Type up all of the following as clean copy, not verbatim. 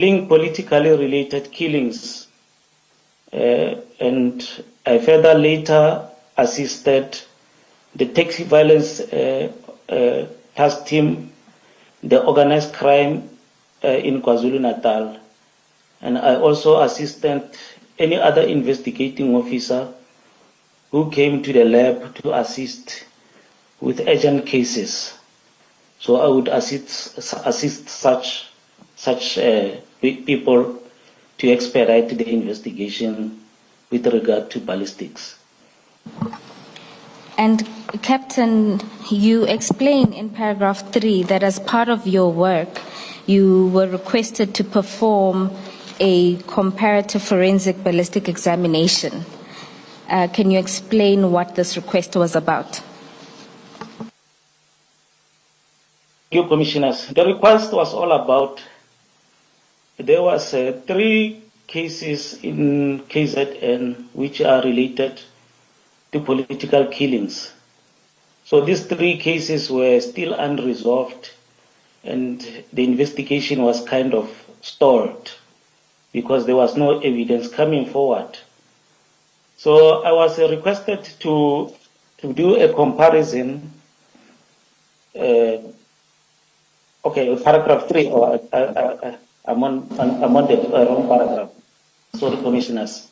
politically related killings, and I further later assisted the taxi violence task team, the organized crime in KwaZulu-Natal, and I also assisted any other investigating officer who came to the lab to assist with urgent cases. So I would assist such people to expedite the investigation with regard to ballistics. And Captain, you explain in paragraph 3 that as part of your work, you were requested to perform a comparative forensic ballistic examination. Can you explain what this request was about? Thank you, Commissioners. The request was all about, there was 3 cases in KZN which are related to political killings. So these 3 cases were still unresolved, and the investigation was kind of stalled because there was no evidence coming forward. So I was requested to do a comparison. Paragraph 3. I'm on the wrong paragraph. Sorry, Commissioners.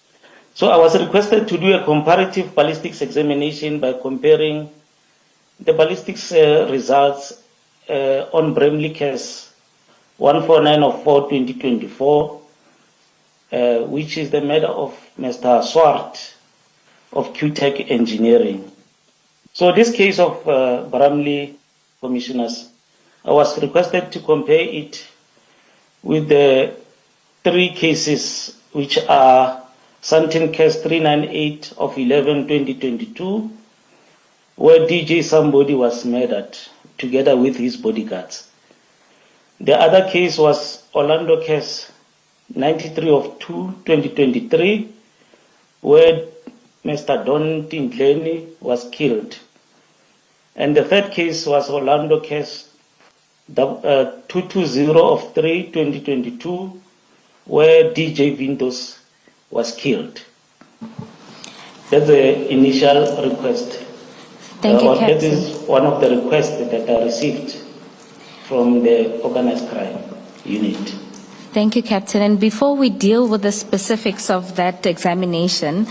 So I was requested to do a comparative ballistics examination by comparing the ballistics results on Bramley case 149 of 4/2024, which is the matter of Mr. Swart of QTech Engineering. So this case of Bramley, Commissioners, I was requested to compare it with the 3 cases which are Santin case 398 of 11/2022, where DJ somebody was murdered together with his bodyguards. The other case was Orlando case 93 of 2/2023, where Mr. Don Tingleni was killed. And the third case was Orlando case 220 of 3/2022, where DJ Vintos was killed. That's the initial request. Thank you, Captain. That is one of the requests that I received from the organized crime unit. Thank you, Captain. And before we deal with the specifics of that examination,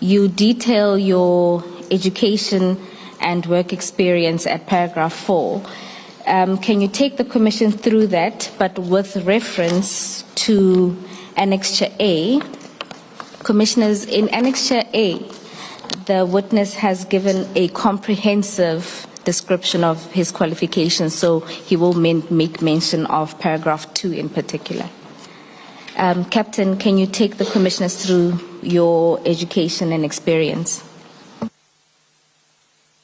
you detail your education and work experience at paragraph 4. Can you take the Commission through that, but with reference to Annexure A? Commissioners, in Annexure A, the witness has given a comprehensive description of his qualifications, so he will make mention of paragraph 2 in particular. Captain, can you take the Commissioners through your education and experience?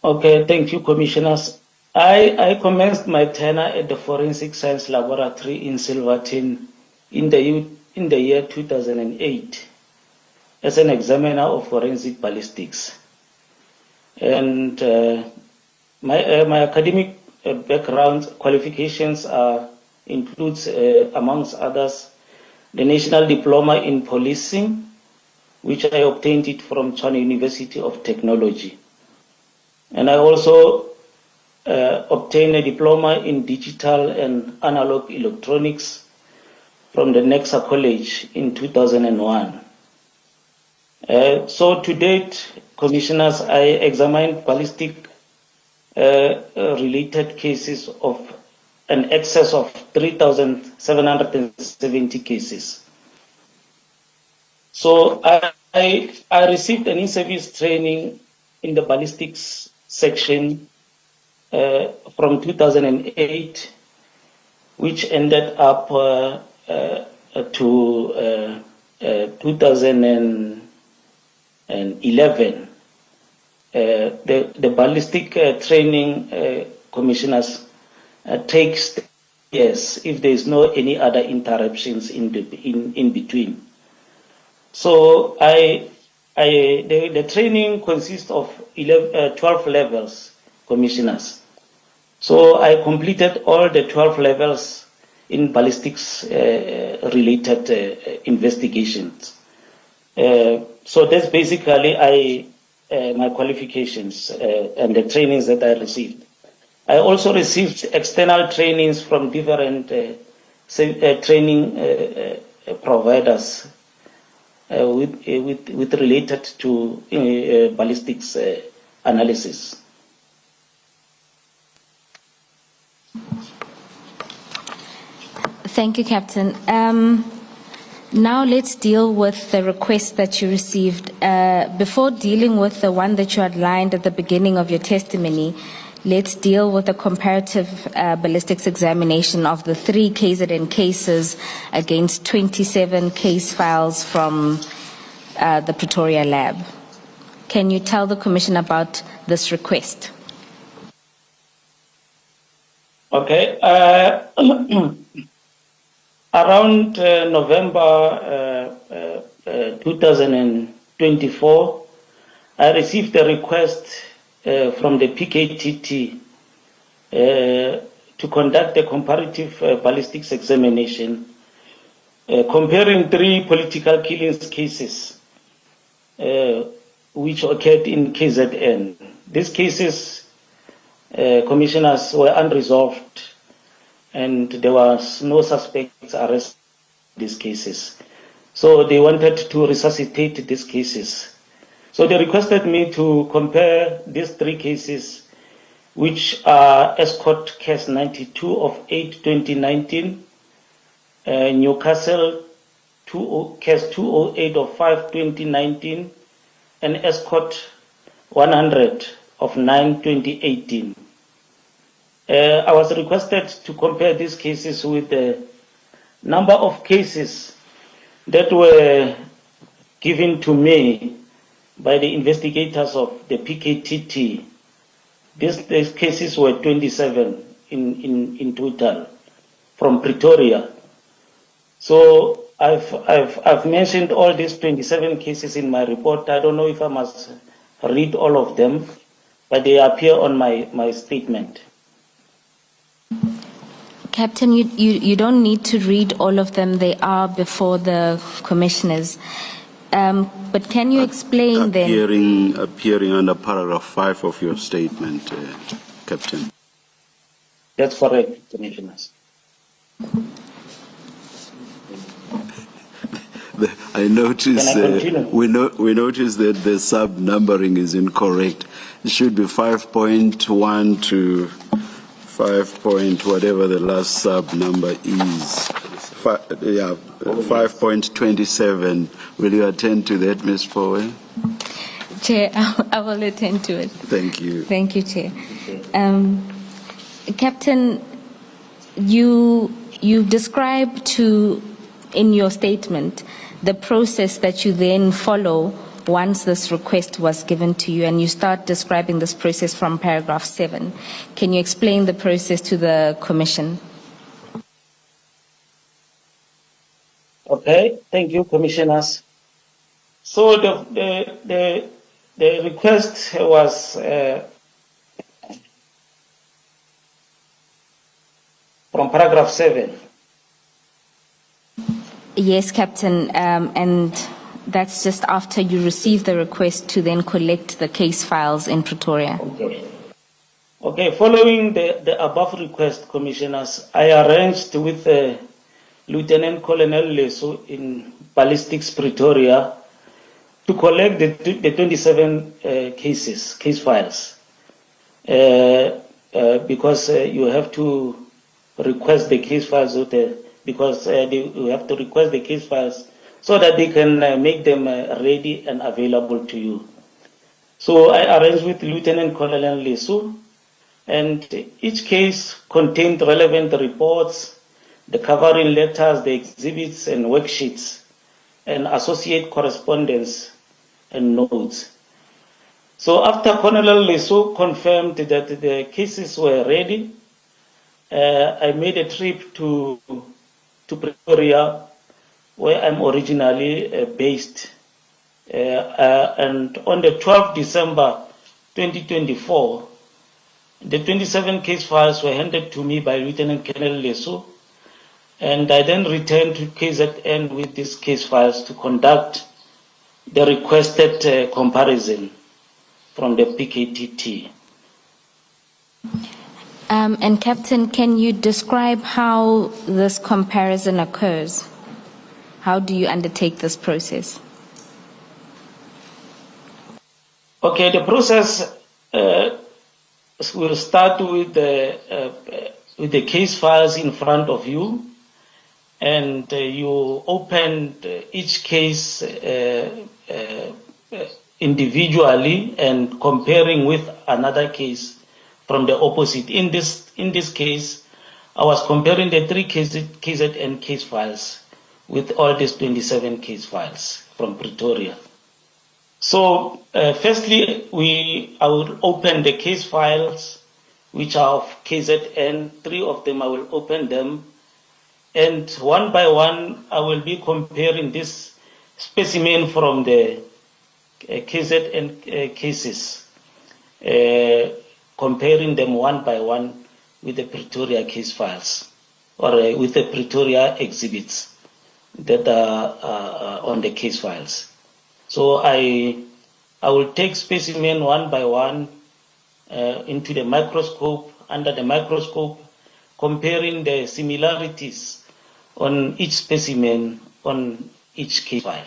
Okay, thank you, Commissioners. I commenced my tenure at the Forensic Science Laboratory in Silverton in the year 2008 as an examiner of forensic ballistics. And my academic background qualifications includes, amongst others, the National Diploma in Policing, which I obtained it from Tshwane University of Technology. And I also obtained a diploma in digital and analog electronics from the Nexa College in 2001. So to date, Commissioners, I examined ballistic related cases of an excess of 3,770 cases. So I received an in-service training in the ballistics section from 2008, which ended up to 2011. The ballistic training, Commissioners, takes years if there is no any other interruptions in between. So the training consists of 12 levels, Commissioners. So I completed all the 12 levels in ballistics related investigations. So that's basically my qualifications and the trainings that I received. I also received external trainings from different training providers with related to ballistics analysis. Thank you, Captain. Now let's deal with the request that you received. Before dealing with the one that you outlined at the beginning of your testimony, let's deal with the comparative ballistics examination of the 3 KZN cases against 27 case files from the Pretoria lab. Can you tell the Commission about this request? Okay. Around November 2024, I received a request from the PKTT to conduct a comparative ballistics examination comparing 3 political killings cases which occurred in KZN. These cases, commissioners, were unresolved, and there was no suspects arrested in these cases. So they wanted to resuscitate these cases. So they requested me to compare these 3 cases, which are Escort Case 92 of 8/2019, Newcastle Case 208 of 5/2019, and Escort 100 of 9/2018. I was requested to compare these cases with the number of cases that were given to me by the investigators of the PKTT. These cases were 27 in total from Pretoria. So I've mentioned all these 27 cases in my report. I don't know if I must read all of them, but they appear on my statement. Captain, you don't need to read all of them. They are before the commissioners. But can you explain then? Appearing under paragraph 5 of your statement, Captain. That's correct, commissioners. I notice we notice that the sub numbering is incorrect. It should be 5.1 to 5 point whatever the last sub number is. 5.27. Will you attend to that, Ms. Powe? Chair, I will attend to it. Thank you. Thank you, Chair. Captain, you described in your statement the process that you then follow once this request was given to you, and you start describing this process from paragraph 7. Can you explain the process to the Commission? Okay, thank you, commissioners. So the request was from paragraph 7. Yes, Captain, and that's just after you receive the request to then collect the case files in Pretoria. Okay, following the above request, commissioners, I arranged with Lieutenant Colonel Leso in Ballistics Pretoria to collect the 27 case files because you have to request the case files you have to request the case files so that they can make them ready and available to you. So I arranged with Lieutenant Colonel Leso, and each case contained relevant reports, the covering letters, the exhibits and worksheets, and associate correspondence and notes. So after Colonel Leso confirmed that the cases were ready, I made a trip to Pretoria, where I'm originally based. And on the 12th December 2024, the 27 case files were handed to me by Lieutenant Colonel Leso, And I then returned to KZN with these case files to conduct the requested comparison from the PKTT. And Captain, can you describe how this comparison occurs? How do you undertake this process? Okay, the process will start with the case files in front of you, and you open each case individually and comparing with another case from the opposite. In this case, I was comparing the 3 KZN case files with all these 27 case files from Pretoria. So, firstly, I will open the case files, which are of KZN. 3 of them I will open them, and one by one I will be comparing this specimen from the KZN cases, comparing them one by one with the Pretoria case files, or with the Pretoria exhibits that are on the case files. So I will take specimen one by one into the microscope, under the microscope, comparing the similarities on each specimen on each case file.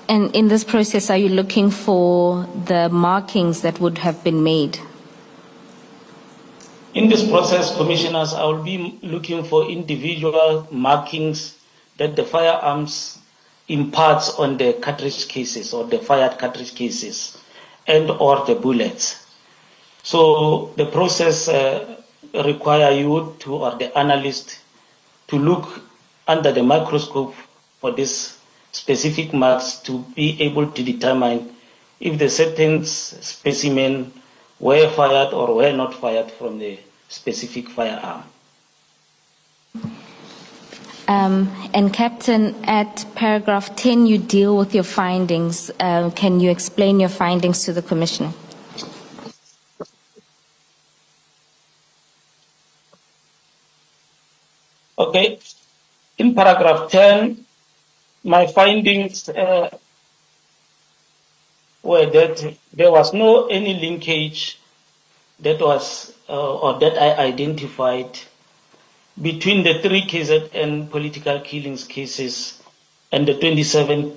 And in this process, are you looking for the markings that would have been made? In this process, Commissioners, I will be looking for individual markings that the firearms imparts on the cartridge cases or the fired cartridge cases and or the bullets. So the process require you to, or the analyst, to look under the microscope for this specific marks to be able to determine if the certain specimen were fired or were not fired from the specific firearm. And Captain, at paragraph 10, you deal with your findings. Can you explain your findings to the Commissioner? Okay. In paragraph 10, my findings were that there was no any linkage that was or that I identified between the 3 KZN political killings cases and the 27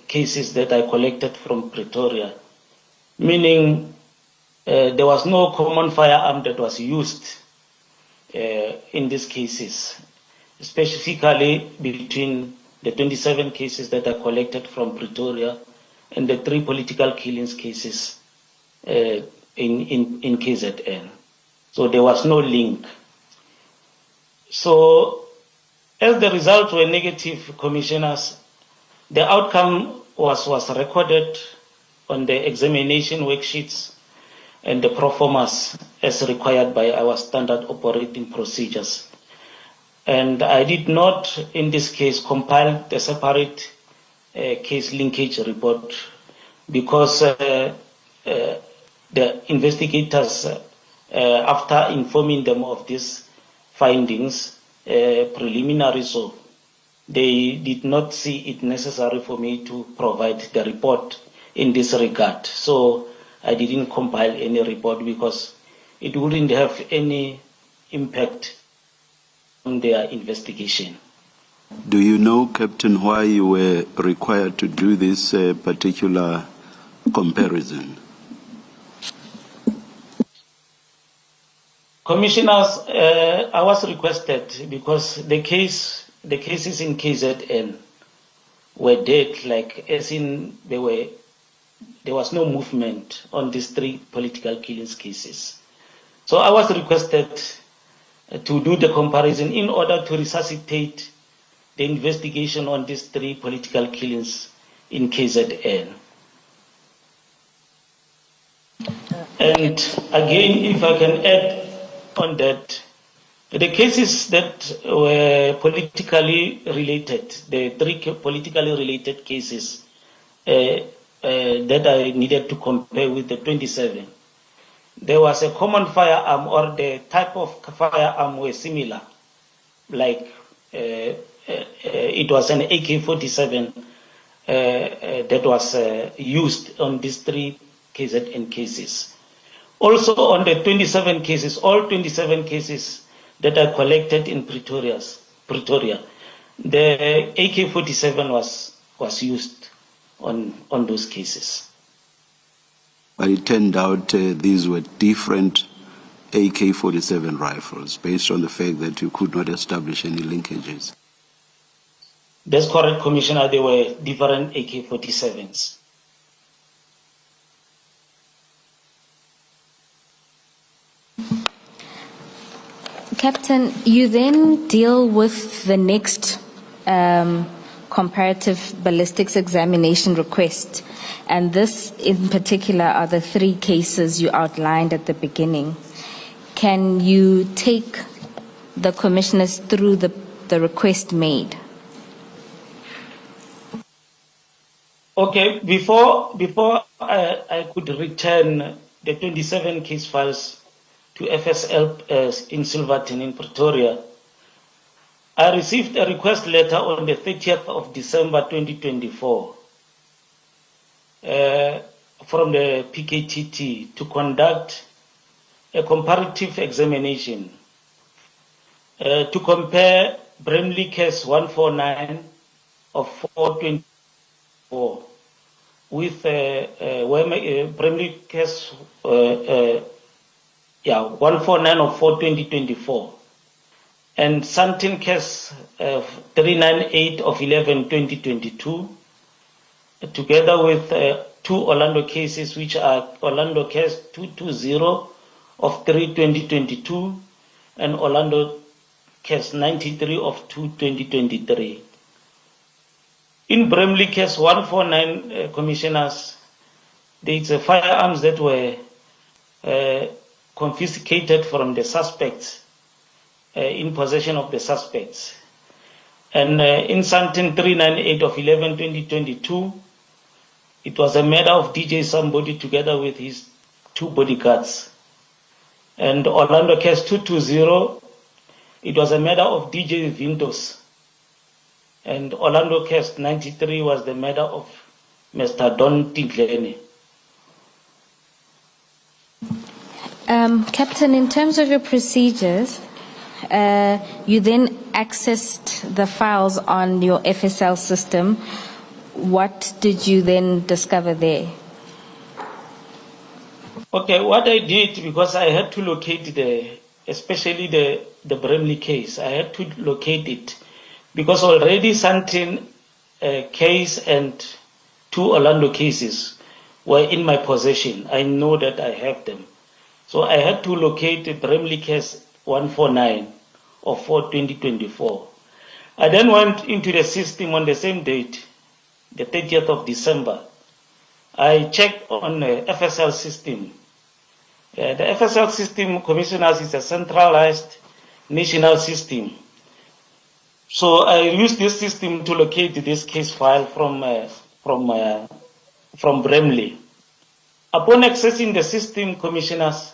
cases that I collected from Pretoria, meaning there was no common firearm that was used in these cases, specifically between the 27 cases that I collected from Pretoria and the 3 political killings cases in KZN. So there was no link. So as the results were negative, Commissioners, the outcome was recorded on the examination worksheets and the proformas as required by our standard operating procedures. And I did not, in this case, compile the separate case linkage report because the investigators, after informing them of these findings, preliminary, so they did not see it necessary for me to provide the report in this regard. So I didn't compile any report because it wouldn't have any impact on their investigation. Do you know, Captain, why you were required to do this particular comparison? Commissioners, I was requested because the cases in KZN were dead, like as in there was no movement on these 3 political killings cases. So I was requested to do the comparison in order to resuscitate the investigation on these 3 political killings in KZN. And again, if I can add on that, the cases that were politically related, the 3 politically related cases that I needed to compare with the 27, there was a common firearm or the type of firearm were similar, like it was an AK-47 that was used on these 3 KZN cases. Also on the 27 cases, all 27 cases that are collected in Pretoria, the AK-47 was used on those cases. But it turned out these were different AK-47 rifles based on the fact that you could not establish any linkages. That's correct, Commissioner. They were different AK-47s. Captain, you then deal with the next comparative ballistics examination request, and this in particular are the 3 cases you outlined at the beginning. Can you take the commissioners through the request made? Okay, before I could return the 27 case files to FSL in Silverton in Pretoria, I received a request letter on the 30th of December 2024 from the PKTT to conduct a comparative examination to compare Bramley case 149 of 424 with Bramley case 149 of 4/2024 and Santin case 398 of 11/2022, together with 2 Orlando cases, which are Orlando case 220 of 3/2022 and Orlando case 93 of 2/2023. In Bramley case 149, commissioners, there is firearms that were confiscated from the suspects, in possession of the suspects. And in Santin 398 of 11/2022, it was a matter of DJ somebody together with his 2 bodyguards. And Orlando case 220, it was a matter of DJ Vintos. And Orlando case 93 was the matter of Mr. Don Tiglene. Captain, in terms of your procedures, you then accessed the files on your FSL system. What did you then discover there? Okay, what I did, because I had to locate especially the Bramley case, I had to locate it because already Santin case and 2 Orlando cases were in my possession. I know that I have them. So I had to locate the Bramley case 149 of 4/2024. I then went into the system on the same date, the 30th of December. I checked on the FSL system. The FSL system, commissioners, is a centralized national system. So I used this system to locate this case file from Bramley. Upon accessing the system, commissioners,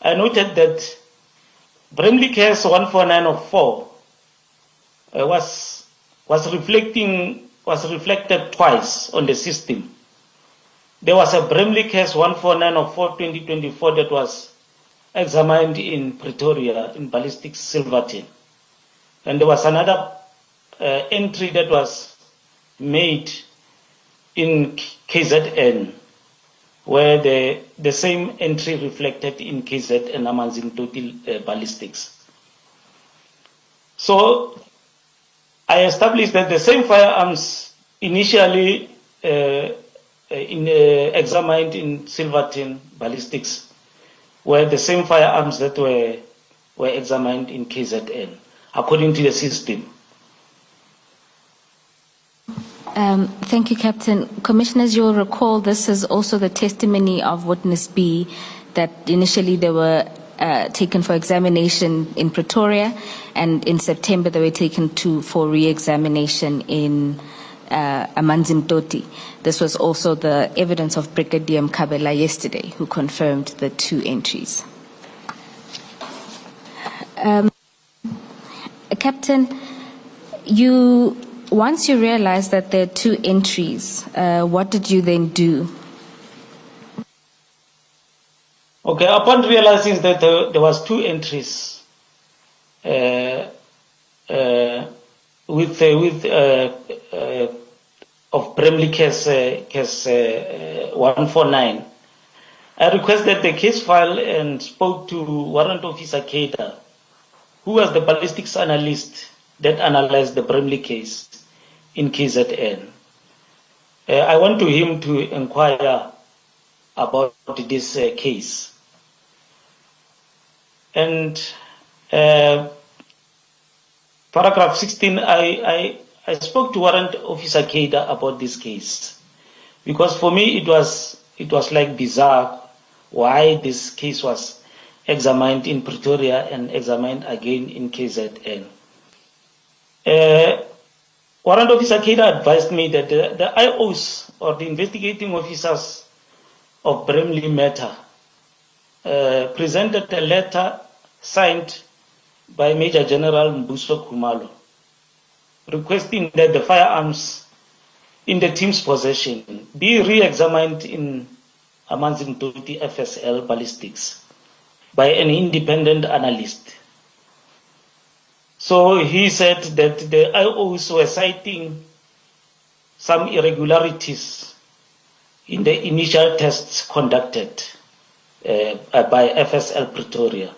I noted that Bramley case 149 of 4 was reflected twice on the system. There was a Bramley case 149 of 4/2024 that was examined in Pretoria in ballistics Silverton, and there was another entry that was made in KZN, where the same entry reflected in KZN Amanzin total ballistics. So I established that the same firearms initially examined in Silverton ballistics were the same firearms that were examined in KZN, according to the system. Thank you, Captain. Commissioners, you'll recall this is also the testimony of Witness B, that initially they were taken for examination in Pretoria, and in September they were taken for re-examination in Amanzi Mtoti. This was also the evidence of Brigadier Mkabela yesterday, who confirmed the 2 entries. Captain, once you realized that there are 2 entries, what did you then do? Okay, upon realizing that there was 2 entries of Bramley case 149, I requested the case file and spoke to Warrant Officer Keita, who was the ballistics analyst that analyzed the Bramley case in KZN. I went to him to inquire about this case. And paragraph 16, I spoke to Warrant Officer Keita about this case, because for me it was like bizarre why this case was examined in Pretoria and examined again in KZN. Warrant Officer Keita advised me that the IOs, or the investigating officers of Bramley matter, presented a letter signed by Major General Mbuso Khumalo, requesting that the firearms in the team's possession be re-examined in Amanzi Mtoti FSL ballistics by an independent analyst. So he said that the IOs were citing some irregularities in the initial tests conducted by FSL Pretoria.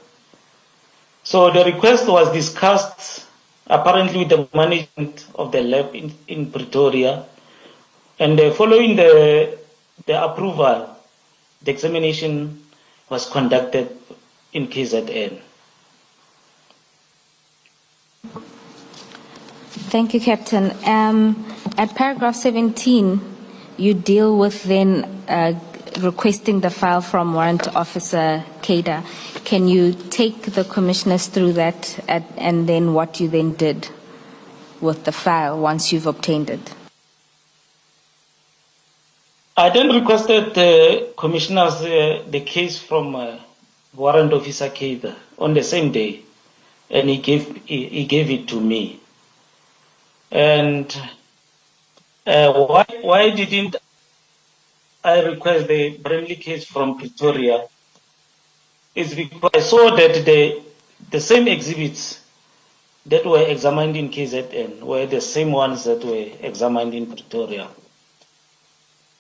So the request was discussed apparently with the management of the lab in Pretoria, and following the approval, the examination was conducted in KZN. Thank you, Captain. At paragraph 17, you deal with then requesting the file from Warrant Officer Keita. Can you take the commissioners through that and then what you then did with the file once you've obtained it? I then requested the commissioners the case from Warrant Officer Keita on the same day, and he gave it to me. And why didn't I request the Bramley case from Pretoria? Is because I saw that the same exhibits that were examined in KZN were the same ones that were examined in Pretoria.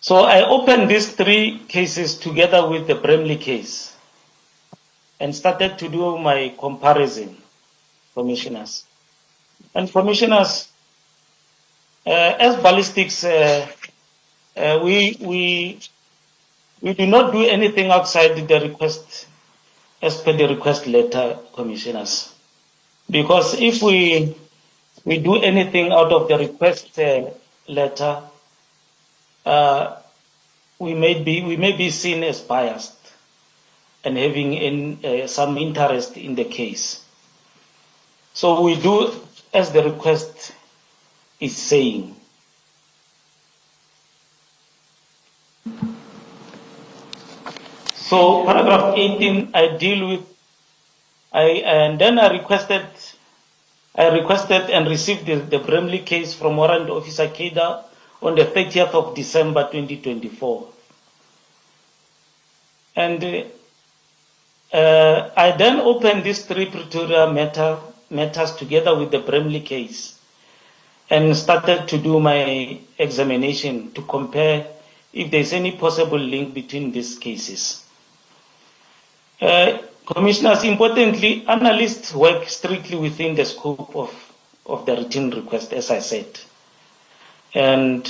So I opened these 3 cases together with the Bramley case and started to do my comparison, commissioners. And commissioners, as ballistics, we do not do anything outside the request, as per the request letter, commissioners. Because if we do anything out of the request letter, we may be seen as biased and having some interest in the case. So we do as the request is saying. So paragraph 18, I deal with, and then I requested and received the Bramley case from Warrant Officer Keita on the 30th of December 2024. And I then opened these 3 Pretoria matters together with the Bramley case and started to do my examination to compare if there's any possible link between these cases. Commissioners, importantly, analysts work strictly within the scope of the written request, as I said. And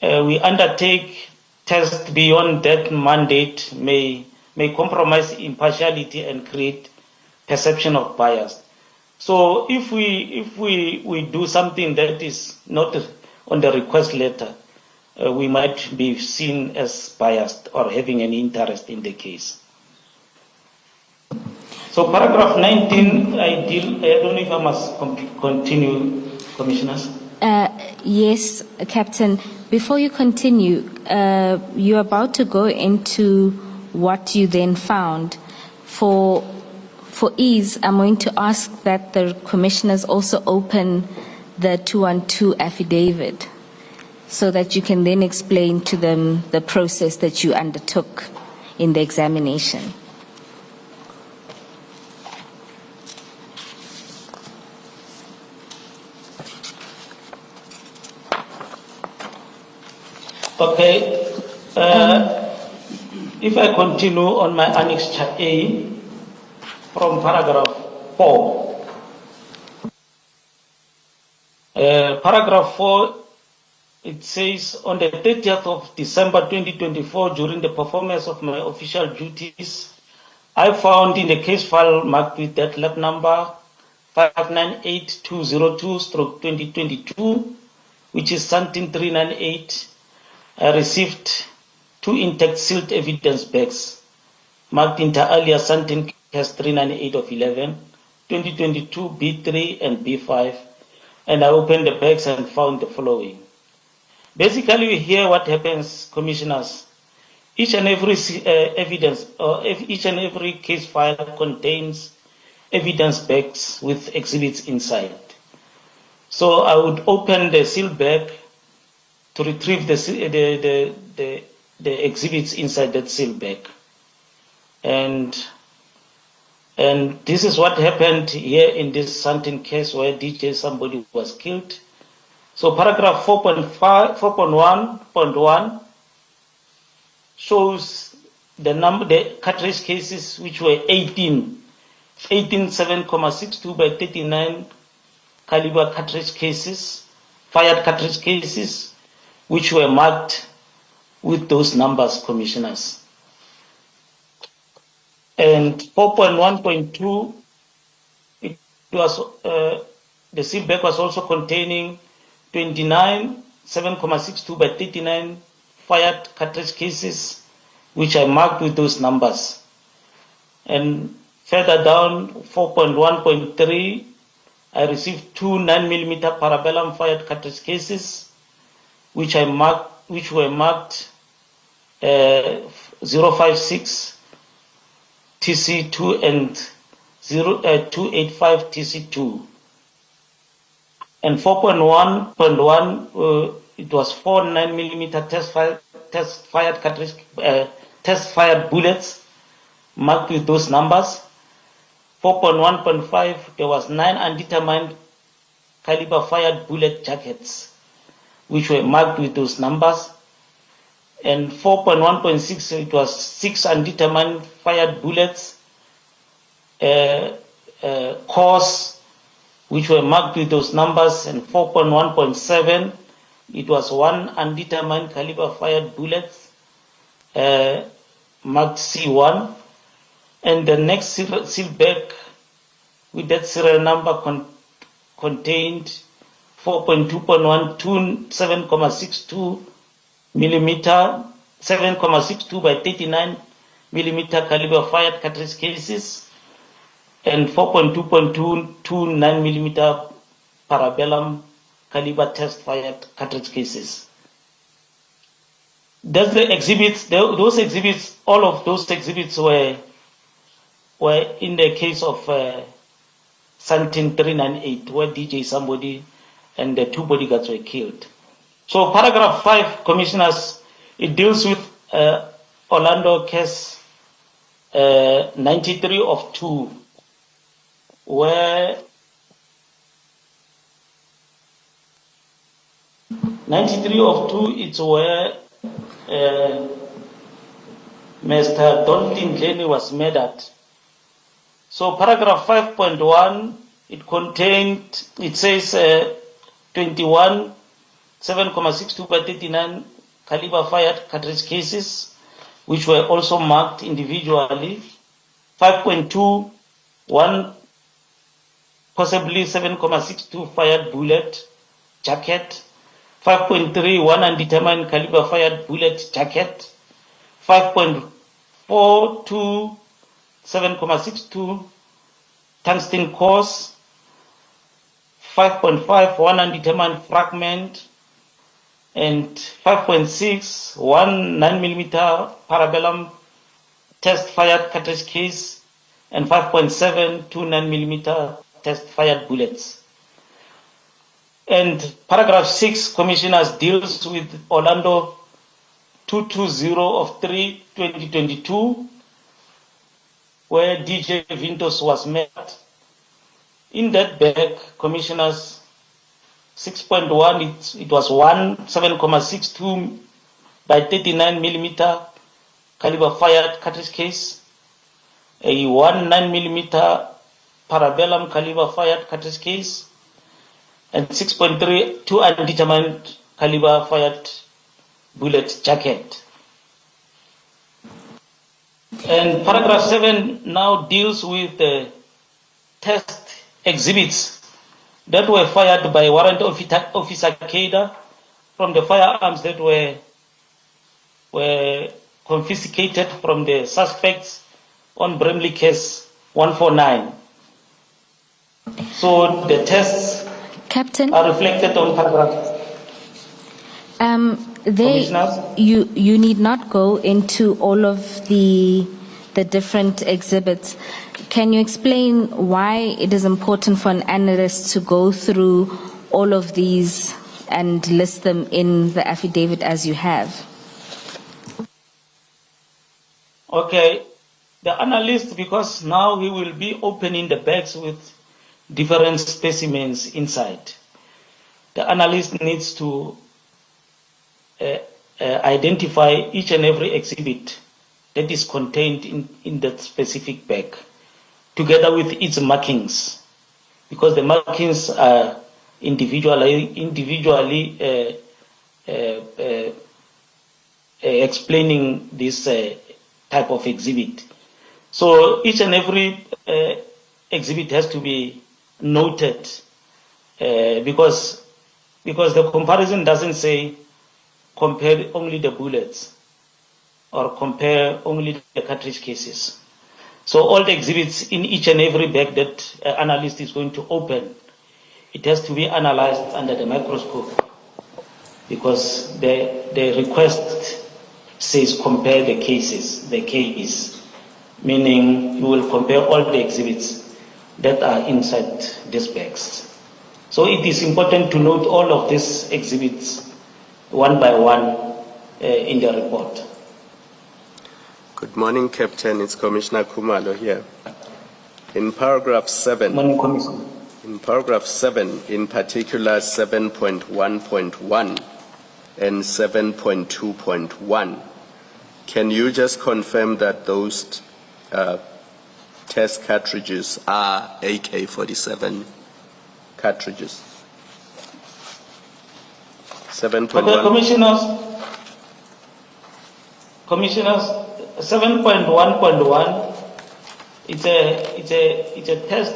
we undertake tests beyond that mandate may compromise impartiality and create perception of bias. So if we do something that is not on the request letter, we might be seen as biased or having an interest in the case. So paragraph 19, I don't know if I must continue, commissioners. Yes, Captain. Before you continue, you're about to go into what you then found. For ease, I'm going to ask that the commissioners also open the 212 affidavit so that you can then explain to them the process that you undertook in the examination. Okay. If I continue on my annexure A from paragraph 4. Paragraph 4, it says, on the 30th of December 2024, during the performance of my official duties, I found in the case file marked with that lab number 598202/2022, which is something 398, I received 2 intact sealed evidence bags marked inter alia something case 398 of 11, 2022 B3 and B5, and I opened the bags and found the following. Basically, we hear what happens, commissioners. Each and every evidence or each and every case file contains evidence bags with exhibits inside. So I would open the sealed bag to retrieve the exhibits inside that sealed bag. And this is what happened here in this Santin case where DJ somebody was killed. So paragraph 4.1 shows the cartridge cases which were 18 7.62 by 39 caliber cartridge cases, fired cartridge cases, which were marked with those numbers, commissioners. And 4.1.2, it was the seal bag was also containing 29 7.62 by 39 fired cartridge cases, which I marked with those numbers. And further down, 4.1.3, I received 2 9mm parabellum fired cartridge cases, which were marked 056 TC2 and 285 TC2. And 4.1.1, it was 4 9mm test fired bullets marked with those numbers. 4.1.5, there was 9 undetermined caliber fired bullet jackets, which were marked with those numbers. And 4.1.6, it was 6 undetermined fired bullets, cores, which were marked with those numbers. And 4.1.7, it was 1 undetermined caliber fired bullets, marked C1. And the next seal bag with that serial number contained 4.2.1, 7.62 millimeter, 7.62 by 39 millimeter caliber fired cartridge cases, and 4.2.2, 9 millimeter parabellum caliber test fired cartridge cases. That's the exhibits. Those exhibits, all of those exhibits were in the case of Santin 398, where DJ somebody and the 2 bodyguards were killed. So paragraph 5, commissioners, it deals with Orlando case 93 of 2, where 93 of 2, it's where Mr. Donaldin Glennie was murdered. So paragraph 5.1, it says 21 7.62 by 39 caliber fired cartridge cases, which were also marked individually. 5.2, 1 possibly 7.62 fired bullet jacket. 5.3, 1 undetermined caliber fired bullet jacket. 5.4, 2 7.62 tungsten cores. 5.5, one undetermined fragment, and 5.6, one 9mm parabellum test-fired cartridge case, and 5.7, two 9mm test-fired bullets. And paragraph 6, Commissioners, deals with Orlando 220 of 3/2022, where DJ Vintos was met. In that bag, Commissioners, 6.1, it was 7.62 by 39mm caliber fired cartridge case, a 9mm parabellum caliber fired cartridge case, and 6.3, two undetermined caliber fired bullet jacket. And paragraph 7 now deals with the test exhibits that were fired by Warrant Officer Keda from the firearms that were confiscated from the suspects on Bramley case 149. So the tests, Captain, are reflected on paragraph. You need not go into all of the different exhibits. Can you explain why it is important for an analyst to go through all of these and list them in the affidavit as you have? Okay, the analyst, because now he will be opening the bags with different specimens inside. The analyst needs to identify each and every exhibit that is contained in that specific bag, together with its markings, because the markings are individually explaining this type of exhibit. So each and every exhibit has to be noted because the comparison doesn't say compare only the bullets or compare only the cartridge cases. So all the exhibits in each and every bag that analyst is going to open, it has to be analyzed under the microscope, because the request says compare the cases, the case, meaning you will compare all the exhibits that are inside these bags. So it is important to note all of these exhibits one by one in the report. Good morning, Captain. It's Commissioner Kumalo here. In paragraph 7, Morning, Commissioner. in paragraph 7, in particular 7.1.1 and 7.2.1, can you just confirm that those test cartridges are AK-47 cartridges? 7.1. Okay, Commissioners, 7.1.1, it's a test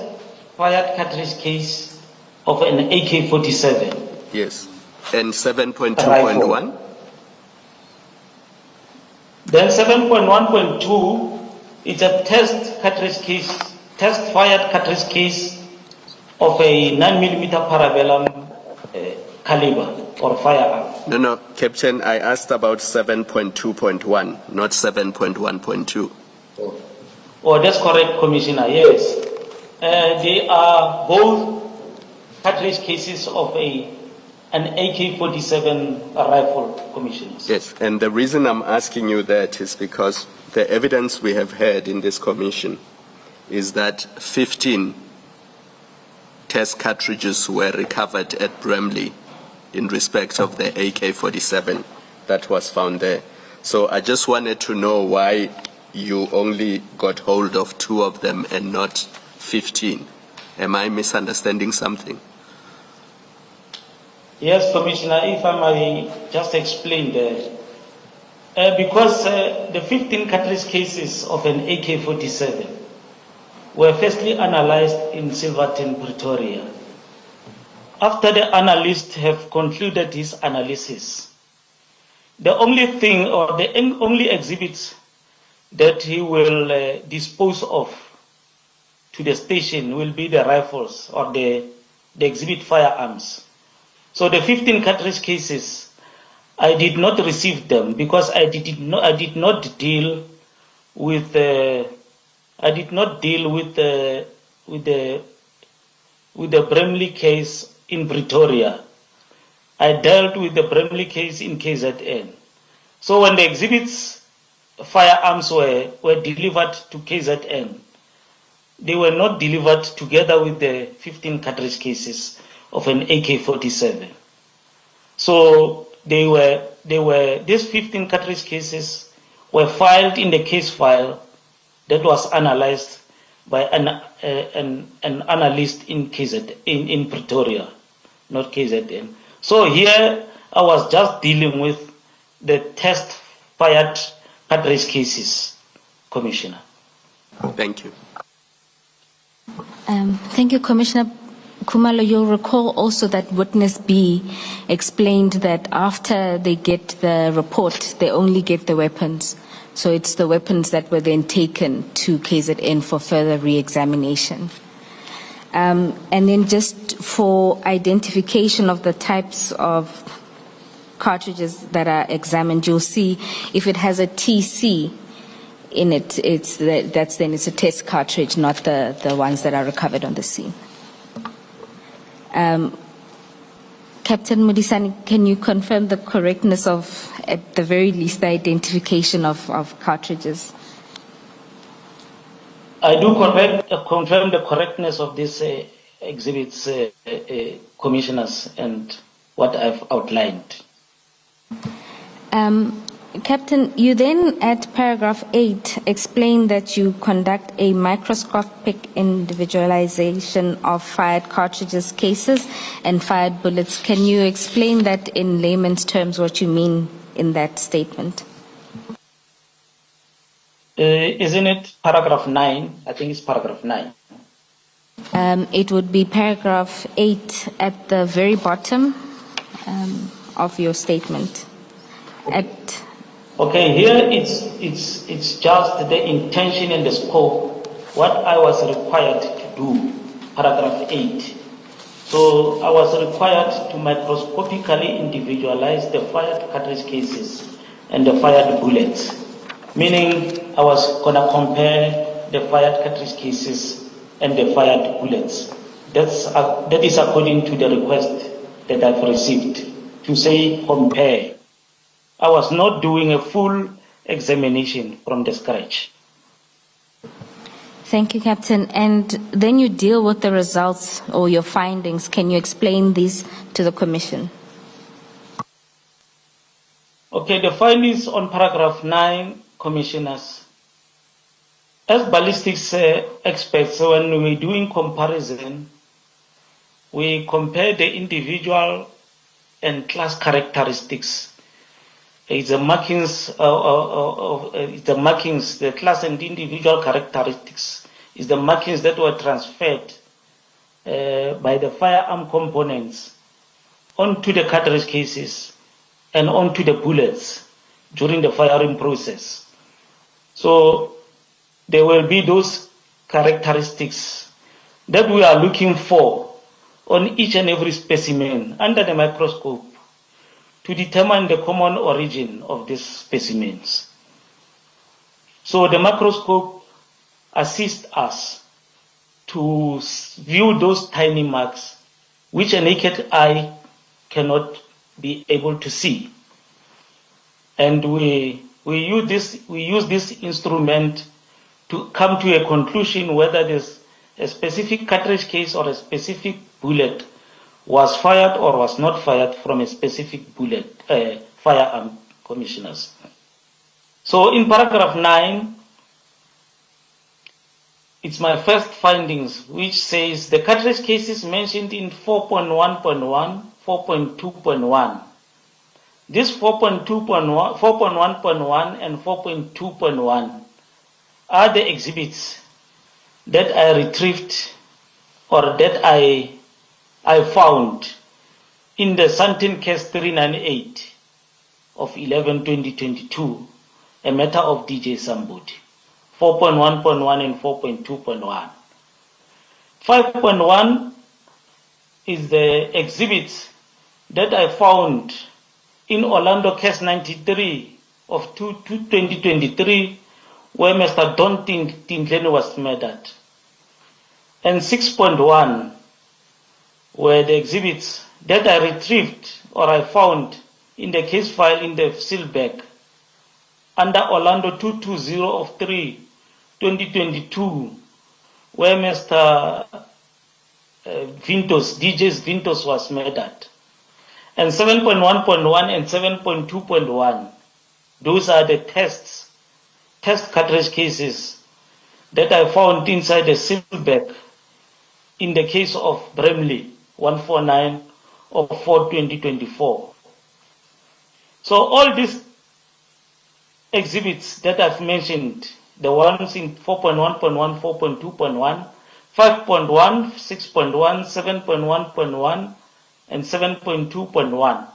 fired cartridge case of an AK-47. Yes. And 7.2.1? Then 7.1.2, it's a test fired cartridge case of a 9mm parabellum caliber or firearm. No, Captain, I asked about 7.2.1, not 7.1.2. Oh, that's correct, Commissioner, yes. They are both cartridge cases of an AK-47 rifle, Commissioners. Yes, and the reason I'm asking you that is because the evidence we have heard in this commission is that 15 test cartridges were recovered at Bramley in respect of the AK-47 that was found there. So I just wanted to know why you only got hold of 2 of them and not 15. Am I misunderstanding something? Yes, Commissioner, if I may just explain that. Because the 15 cartridge cases of an AK-47 were firstly analyzed in Silverton, Pretoria. After the analyst have concluded his analysis, the only thing or the only exhibits that he will dispose of to the station will be the rifles or the the exhibit firearms. So the 15 cartridge cases, I did not receive them because I did not deal with the Bramley case in Pretoria. I dealt with the Bramley case in KZN. So when the exhibits firearms were delivered to KZN, they were not delivered together with the 15 cartridge cases of an AK-47. So these 15 cartridge cases were filed in the case file that was analyzed by an analyst in in Pretoria, not KZN. So here I was just dealing with the test fired cartridge cases, Commissioner. Thank you. Thank you, Commissioner Khumalo. You'll recall also that witness B explained that after they get the report, they only get the weapons. So it's the weapons that were then taken to KZN for further re-examination. And then just for identification of the types of cartridges that are examined, you'll see if it has a TC in it, it's a test cartridge, not the ones that are recovered on the scene. Captain Mudisani, can you confirm the correctness of, at the very least, the identification of cartridges? I do confirm the correctness of these exhibits, commissioners, and what I've outlined. Captain, you then at paragraph 8 explain that you conduct a microscopic individualization of fired cartridges cases and fired bullets. Can you explain that in layman's terms, what you mean in that statement? Isn't it paragraph 9? I think it's paragraph 9. It would be paragraph 8 at the very bottom of your statement. Okay, here it's just the intention and the scope, what I was required to do, paragraph 8. So I was required to microscopically individualize the fired cartridge cases and the fired bullets, meaning I was going to compare the fired cartridge cases and the fired bullets. That is according to the request that I've received, to say compare. I was not doing a full examination from the scratch. Thank you, Captain. And then you deal with the results or your findings. Can you explain these to the Commission? Okay, the findings on paragraph 9, Commissioners. As ballistics experts, when we're doing comparison, we compare the individual and class characteristics. It's the markings the class and individual characteristics is the markings that were transferred by the firearm components onto the cartridge cases and onto the bullets during the firing process. So there will be those characteristics that we are looking for on each and every specimen under the microscope to determine the common origin of these specimens. So the microscope assists us to view those tiny marks which a naked eye cannot be able to see. And we use this instrument to come to a conclusion whether there's a specific cartridge case or a specific bullet was fired or was not fired from a specific bullet, firearm, Commissioners. So in paragraph 9, it's my first findings, which says the cartridge cases mentioned in 4.1.1, 4.2.1. This 4.1.1 and 4.2.1 are the exhibits that I retrieved or that I found in the Santin case 398 of 11/2022, a matter of DJ Sambudi, 4.1.1 and 4.2.1. 5.1 is the exhibit that I found in Orlando case 93 of 2023, where Mr. Don Tingleni was murdered. And 6.1 were the exhibits that I retrieved or I found in the case file in the seal bag under Orlando 220 of 3/2022, where Mr. DJ's Vintos was murdered. And 7.1.1 and 7.2.1, those are the test cartridge cases that I found inside the seal bag in the case of Bramley 149 of 4/2024. So all these exhibits that I've mentioned, the ones in 4.1.1, 4.2.1, 5.1, 6.1, 7.1.1, and 7.2.1,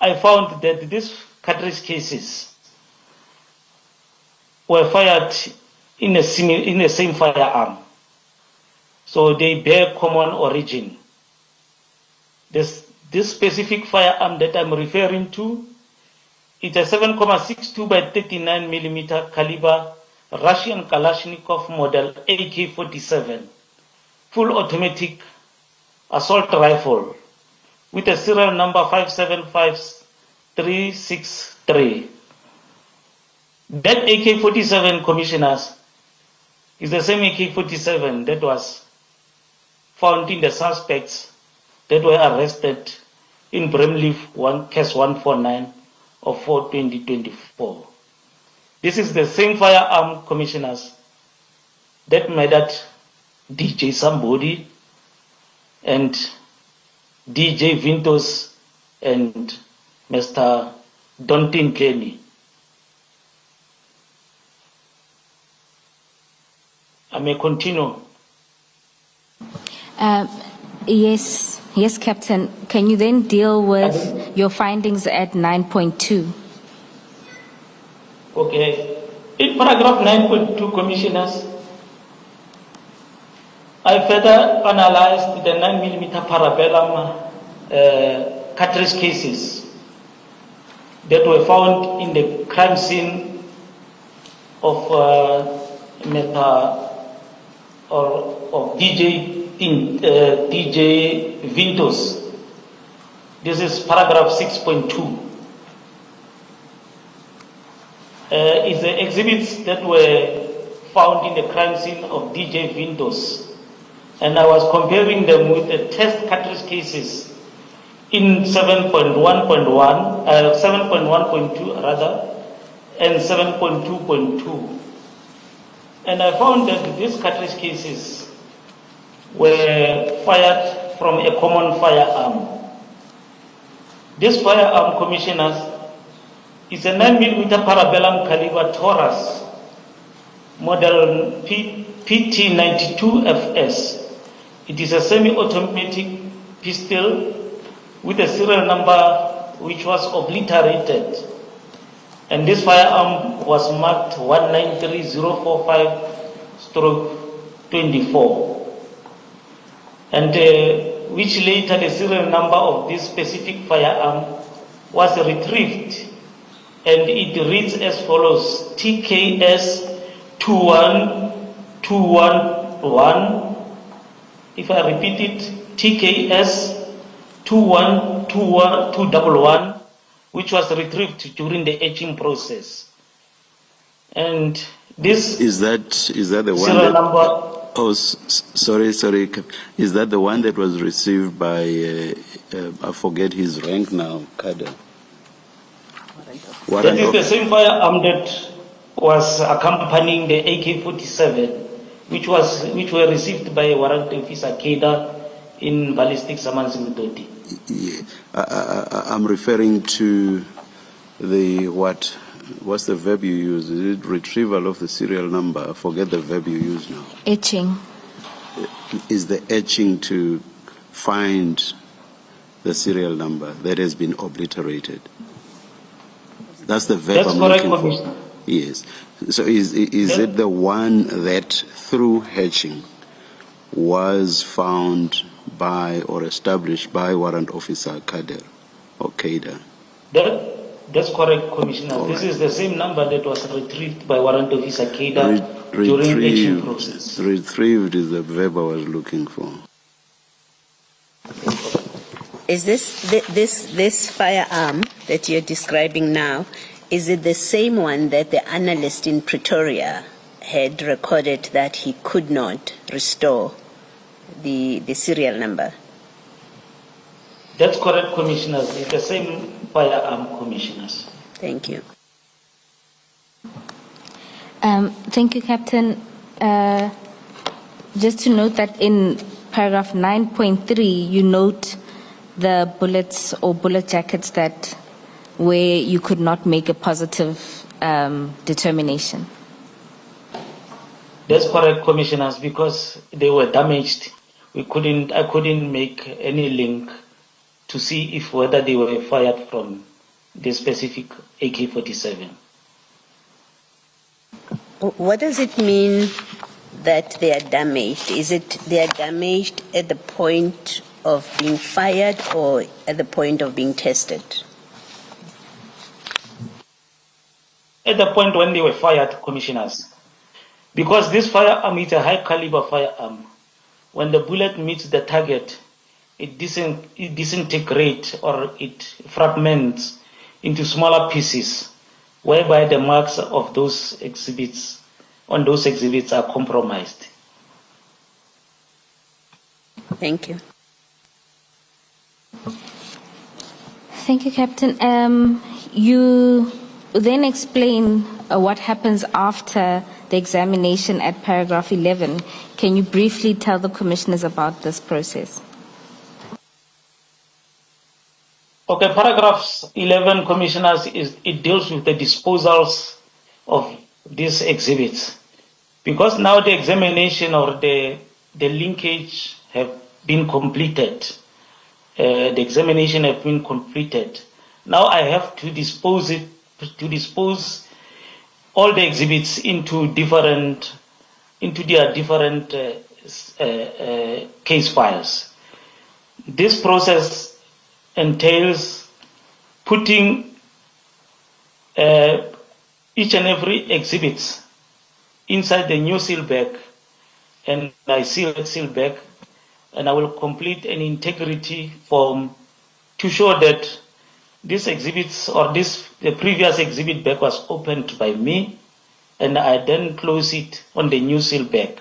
I found that these cartridge cases were fired in the same firearm. So they bear common origin. This specific firearm that I'm referring to, it's a 7.62 by 39 millimeter caliber Russian Kalashnikov model AK-47, full automatic assault rifle with a serial number 575363. That AK-47, commissioners, is the same AK-47 that was found in the suspects that were arrested in Bramley case 149 of 4/2024. This is the same firearm, commissioners, that murdered DJ Somebody and DJ Vintos and Mr. Don Tingleni. I may continue. Yes, Captain. Can you then deal with your findings at 9.2? Okay. In paragraph 9.2, commissioners, I further analyzed the 9mm parabellum cartridge cases that were found in the crime scene of DJ Vintos. This is paragraph 6.2. Is the exhibits that were found in the crime scene of DJ Vintos, and I was comparing them with the test cartridge cases in 7.1.1, 7.1.2 rather, and 7.2.2. And I found that these cartridge cases were fired from a common firearm. This firearm, commissioners, is a 9mm parabellum caliber Taurus, model PT92FS. It is a semi-automatic pistol with a serial number which was obliterated. And this firearm was marked 193045/24. And which later the serial number of this specific firearm was retrieved, and it reads as follows: TKS 21211. If I repeat it, TKS 21211, which was retrieved during the etching process. And this is that the one serial that, number? Oh, sorry. Is that the one that was received by, I forget his rank now, Kader? That is the same firearm that was accompanying the AK-47, which were received by Warrant Officer Keda in ballistics Amansimutoti. Yeah. I'm referring to the what's the verb you use? Is it retrieval of the serial number? I forget the verb you use now. Etching. Is the etching to find the serial number that has been obliterated? That's the verb I'm looking for. Yes. So is it the one that through hatching was found by or established by Warrant Officer Kader or Kader. That's correct, Commissioner. All this right. is the same number that was retrieved by Warrant Officer Kader during the action process. Retrieved is the verb I was looking for. Is this firearm that you're describing now, is it the same one that the analyst in Pretoria had recorded that he could not restore the serial number? That's correct, Commissioners. It's the same firearm, Commissioners. Thank you. Thank you, Captain. Just to note that in paragraph 9.3, you note the bullets or bullet jackets that where you could not make a positive determination. That's correct, Commissioners, because they were damaged. I couldn't make any link to see if whether they were fired from the specific AK-47. What does it mean that they are damaged? Is it they are damaged at the point of being fired or at the point of being tested? At the point when they were fired, Commissioners, because this firearm is a high caliber firearm. When the bullet meets the target, it disintegrates or it fragments into smaller pieces, whereby the marks of those exhibits are compromised. Thank you. Thank you, Captain. You then explain what happens after the examination at paragraph 11. Can you briefly tell the commissioners about this process? Okay, paragraph 11, Commissioners, it deals with the disposals of these exhibits. Because now the examination or the linkage have been completed, the examination have been completed. Now I have to dispose all the exhibits into their different case files. This process entails putting each and every exhibit inside the new seal bag, and I seal bag, and I will complete an integrity form to show that these exhibits or the previous exhibit bag was opened by me, and I then close it on the new seal bag.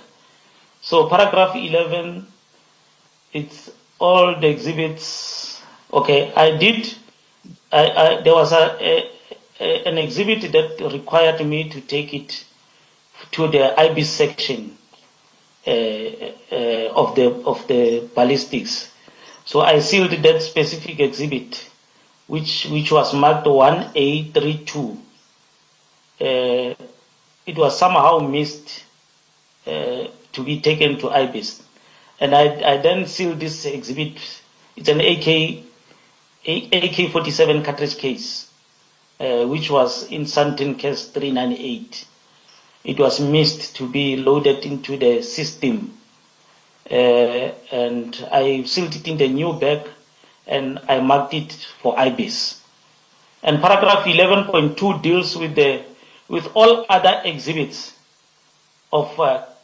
So paragraph 11, it's all the exhibits. Okay, there was an exhibit that required me to take it to the IB section of the ballistics. So I sealed that specific exhibit, which was marked 1A32. It was somehow missed to be taken to IBIS. And I then sealed this exhibit. It's an AK-47 cartridge case, which was in Santin case 398. It was missed to be loaded into the system. And I sealed it in the new bag, and I marked it for IBIS. And paragraph 11.2 deals with all other exhibits of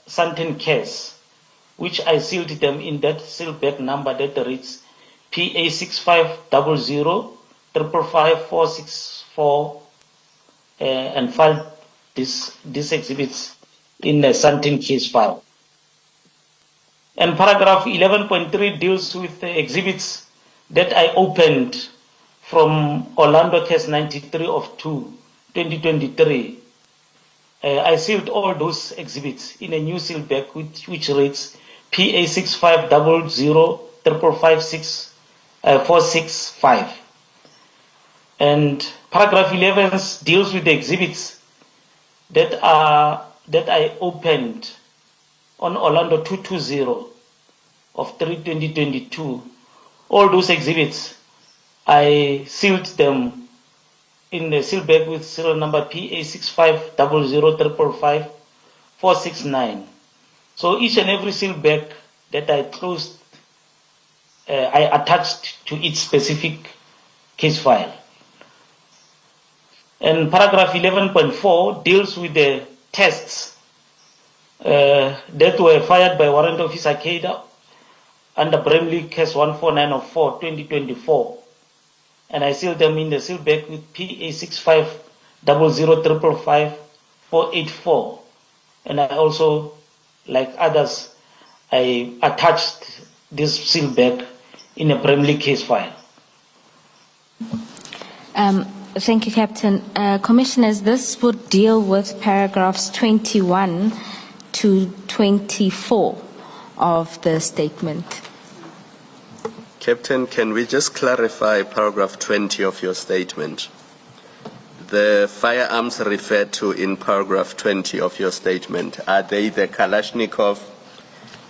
Santin case, which I sealed them in that seal bag number that reads PA6500555464, and filed these exhibits in the Santin case file. And paragraph 11.3 deals with the exhibits that I opened from Orlando case 93 of 2023. I sealed all those exhibits in a new seal bag which reads PA650055564665. And paragraph 11 deals with the exhibits that I opened on Orlando 220 of 2022. All those exhibits, I sealed them in the seal bag with serial number PA6500555469. So each and every seal bag that I closed I attached to each specific case file. And paragraph 11.4 deals with the tests that were fired by Warrant Officer Keida under Bramley case 149 of 4, 2024. And I sealed them in the seal bag with PA 6500555484. And I also, like others, I attached this seal bag in a Bramley case file. Thank you, Captain. Commissioners, this would deal with paragraphs 21 to 24 of the statement. Captain, can we just clarify paragraph 20 of your statement? The firearms referred to in paragraph 20 of your statement, are they the Kalashnikov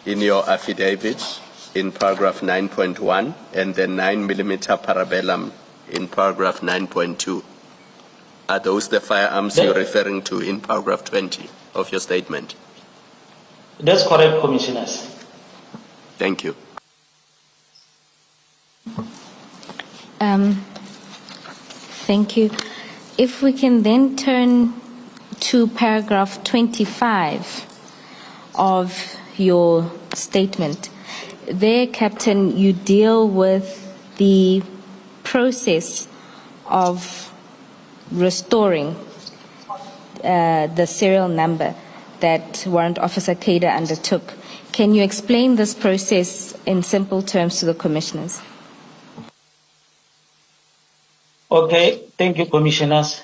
in your affidavit in paragraph 9.1 and the 9mm parabellum in paragraph 9.2? Are those the firearms you're referring to in paragraph 20 of your statement? That's correct, Commissioners. Thank you. Thank you. If we can then turn to paragraph 25 of your statement. There, Captain, you deal with the process of restoring the serial number that Warrant Officer Keida undertook. Can you explain this process in simple terms to the Commissioners? Okay, thank you, Commissioners.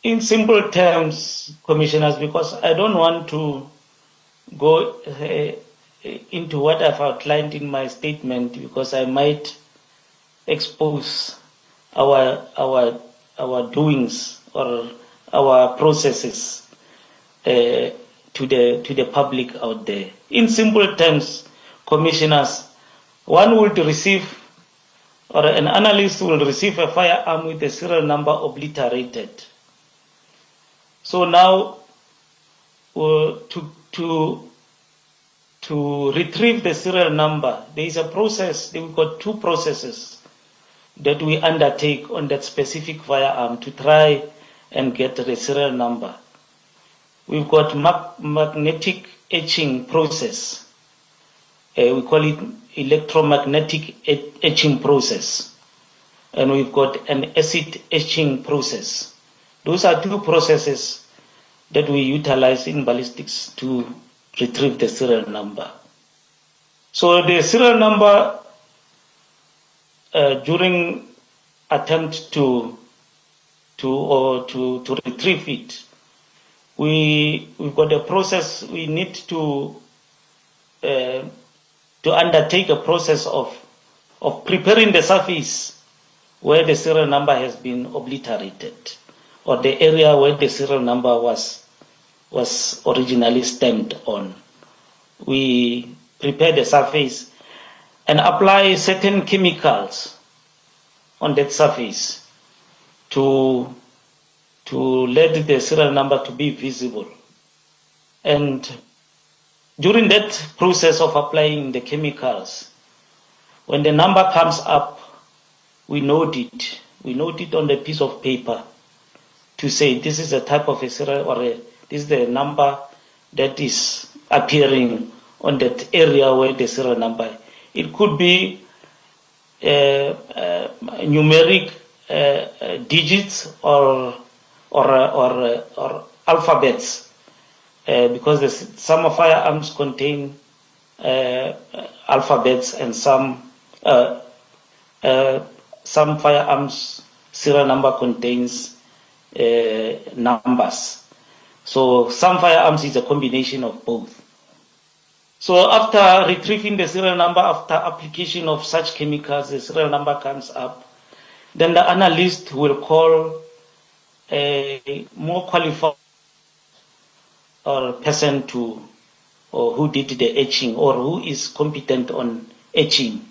In simple terms, Commissioners, because I don't want to go into what I've outlined in my statement, because I might expose our doings or our processes to the public out there. In simple terms, Commissioners, one would receive, or an analyst will receive a firearm with the serial number obliterated. So now, to retrieve the serial number, there is a process. We've got two processes that we undertake on that specific firearm to try and get the serial number. We've got magnetic etching process. We call it electromagnetic etching process. And we've got an acid etching process. Those are two processes that we utilize in ballistics to retrieve the serial number. So the serial number, during attempt to retrieve it, we've got a process. We need to undertake a process of preparing the surface where the serial number has been obliterated, or the area where the serial number was originally stamped on. We prepare the surface and apply certain chemicals on that surface to let the serial number to be visible. And during that process of applying the chemicals, when the number comes up, we note it. We note it on the piece of paper to say this is a type of a serial, or this is the number that is appearing on that area where the serial number. It could be numeric digits or alphabets, because some firearms contain alphabets, and some firearms serial number contains numbers. So some firearms is a combination of both. So after retrieving the serial number, after application of such chemicals, the serial number comes up. Then the analyst will call a more qualified or person or who did the etching, or who is competent on etching,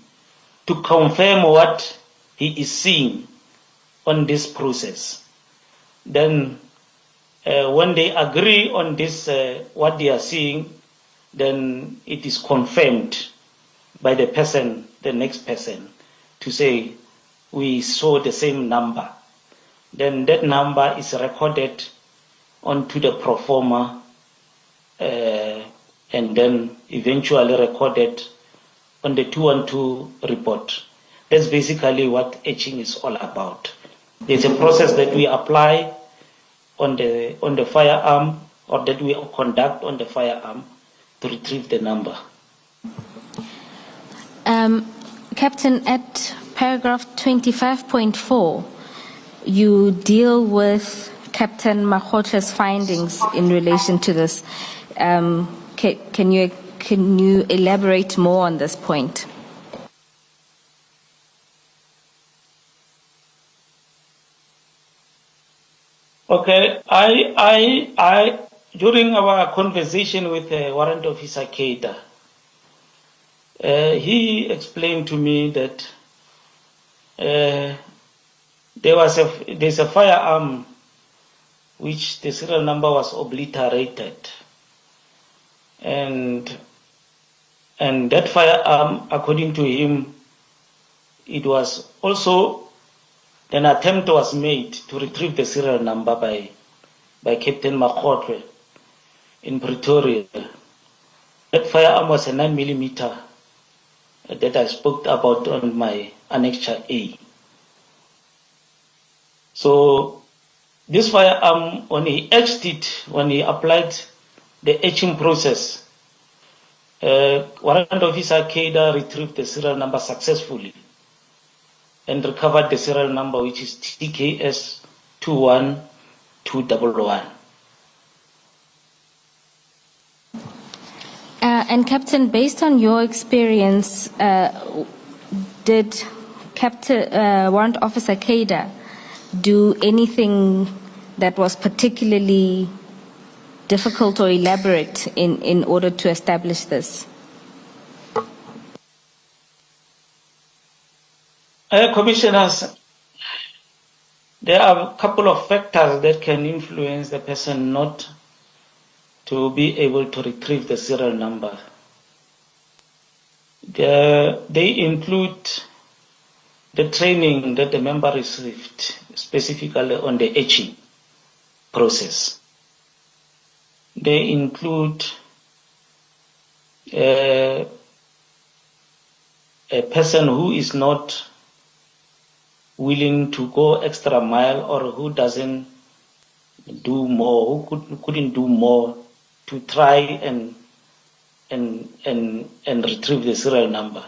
to confirm what he is seeing on this process. Then when they agree on this, what they are seeing, then it is confirmed by the person, the next person, to say we saw the same number. Then that number is recorded onto the pro forma and then eventually recorded on the 212 report. That's basically what etching is all about. There's a process that we apply on the firearm, or that we conduct on the firearm, to retrieve the number. Captain, at paragraph 25.4, you deal with Captain Makgotle's findings in relation to this. Can you elaborate more on this point? Okay, I during our conversation with Warrant Officer Keita, he explained to me that there's a firearm which the serial number was obliterated, and that firearm, according to him, it was also an attempt was made to retrieve the serial number by Captain Makgotle in Pretoria. That firearm was a 9mm that I spoke about on my Annexure A. So this firearm, when he etched it, when he applied the etching process, Warrant Officer Keita retrieved the serial number successfully and recovered the serial number, which is TKS 21211. And Captain, based on your experience, did Warrant Officer Keita do anything that was particularly difficult or elaborate in order to establish this? Commissioners, there are a couple of factors that can influence the person not to be able to retrieve the serial number. They include the training that the member received, specifically on the etching process. They include a person who is not willing to go extra mile, or who doesn't do more, who couldn't do more to try and retrieve the serial number.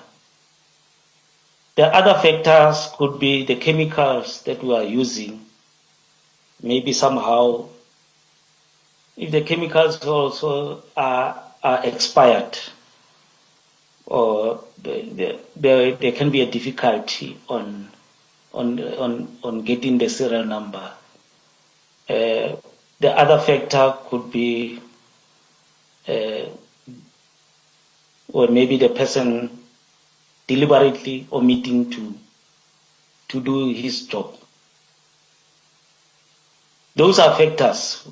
The other factors could be the chemicals that we are using. Maybe somehow, if the chemicals also are expired, or there can be a difficulty on getting the serial number. The other factor could be, or maybe the person deliberately omitting to do his job. Those are factors.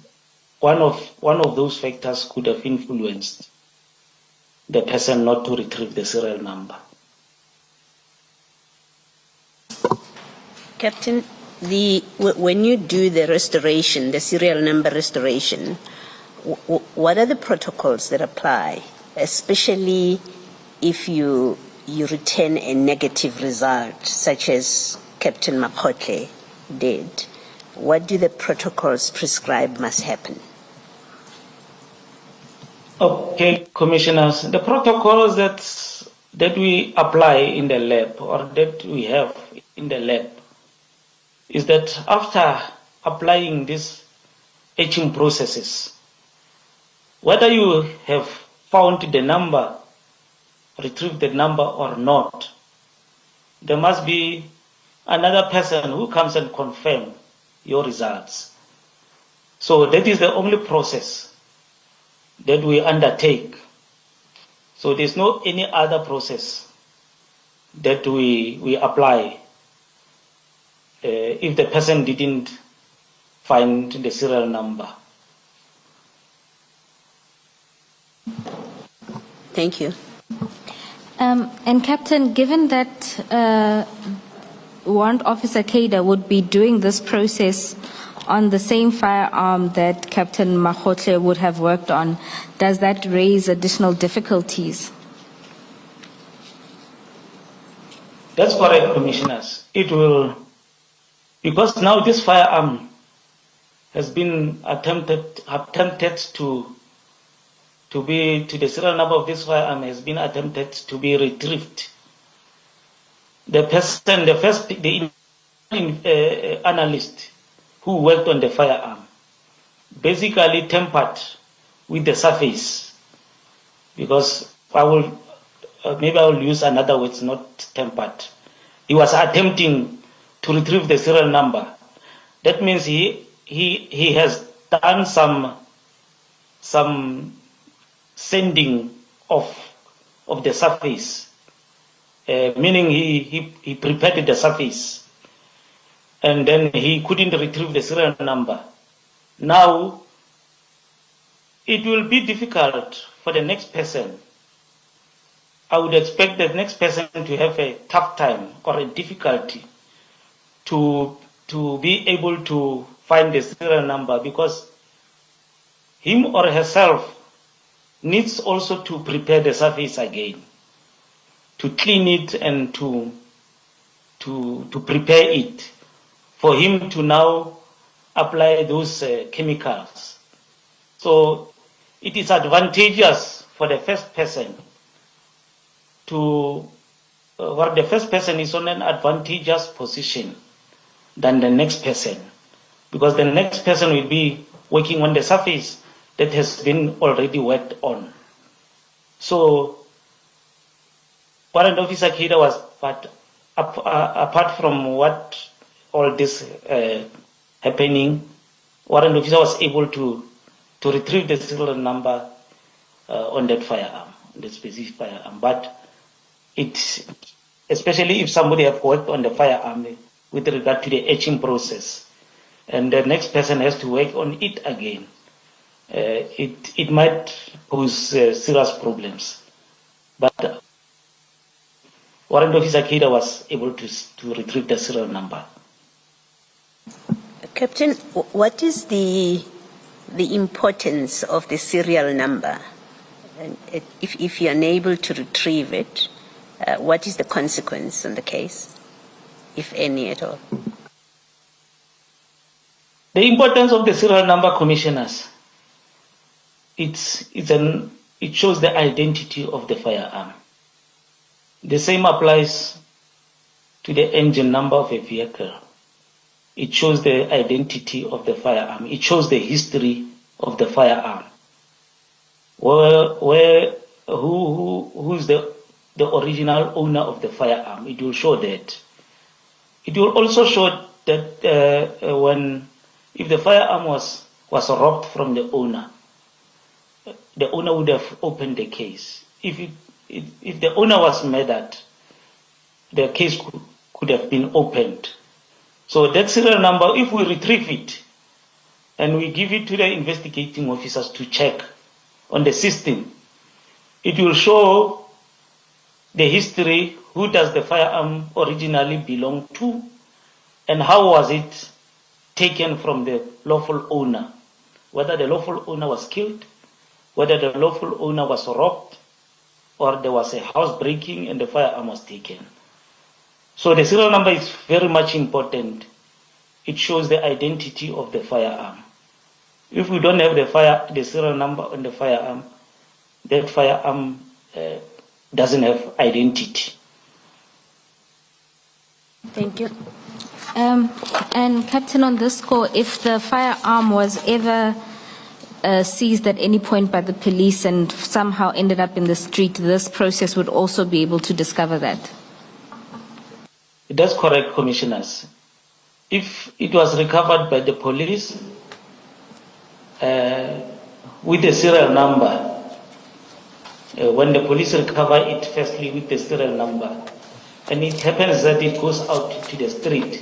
One of those factors could have influenced the person not to retrieve the serial number. Captain, when you do the restoration, the serial number restoration, what are the protocols that apply, especially if you return a negative result, such as Captain Makgotle did? What do the protocols prescribe must happen? Okay, commissioners, the protocols that we apply in the lab, or that we have in the lab, is that after applying these etching processes, whether you have found the number, retrieved the number or not, there must be another person who comes and confirm your results. So that is the only process that we undertake. So there's no any other process that we apply if the person didn't find the serial number. Thank you. And Captain, given that Warrant Officer Kaida would be doing this process on the same firearm that Captain Mahotle would have worked on, does that raise additional difficulties? That's correct, Commissioners. It will, because now this firearm has been attempted the serial number of this firearm has been attempted to be retrieved. The analyst who worked on the firearm basically tampered with the surface, because maybe I will use another word, not tampered. He was attempting to retrieve the serial number. That means he has done some sending of the surface, meaning he prepared the surface, and then he couldn't retrieve the serial number. Now, it will be difficult for the next person. I would expect the next person to have a tough time or a difficulty to be able to find the serial number, because him or herself needs also to prepare the surface again, to clean it and to prepare it for him to now apply those chemicals. So it is advantageous for the first person where the first person is on an advantageous position than the next person, because the next person will be working on the surface that has been already worked on. So Warrant Officer Kida was, but apart from what all this happening, Warrant Officer was able to retrieve the serial number on that firearm, the specific firearm. But especially if somebody have worked on the firearm with regard to the etching process, and the next person has to work on it again, it might pose serious problems. But Warrant Officer Kida was able to retrieve the serial number. Captain, what is the importance of the serial number? And if you're unable to retrieve it, what is the consequence on the case, if any at all? The importance of the serial number, Commissioners, it shows the identity of the firearm. The same applies to the engine number of a vehicle. It shows the identity of the firearm. It shows the history of the firearm. Who's the original owner of the firearm? It will show that. It will also show that if the firearm was robbed from the owner would have opened the case. If the owner was murdered, the case could have been opened. So that serial number, if we retrieve it and we give it to the investigating officers to check on the system, it will show the history, who does the firearm originally belong to, and how was it taken from the lawful owner, whether the lawful owner was killed, whether the lawful owner was robbed, or there was a house breaking and the firearm was taken. So the serial number is very much important. It shows the identity of the firearm. If we don't have the serial number on the firearm, that firearm doesn't have identity. Thank you. And Captain, on this score, if the firearm was ever seized at any point by the police and somehow ended up in the street, this process would also be able to discover that? That's correct, Commissioners. If it was recovered by the police with the serial number, when the police recover it firstly with the serial number, and it happens that it goes out to the street,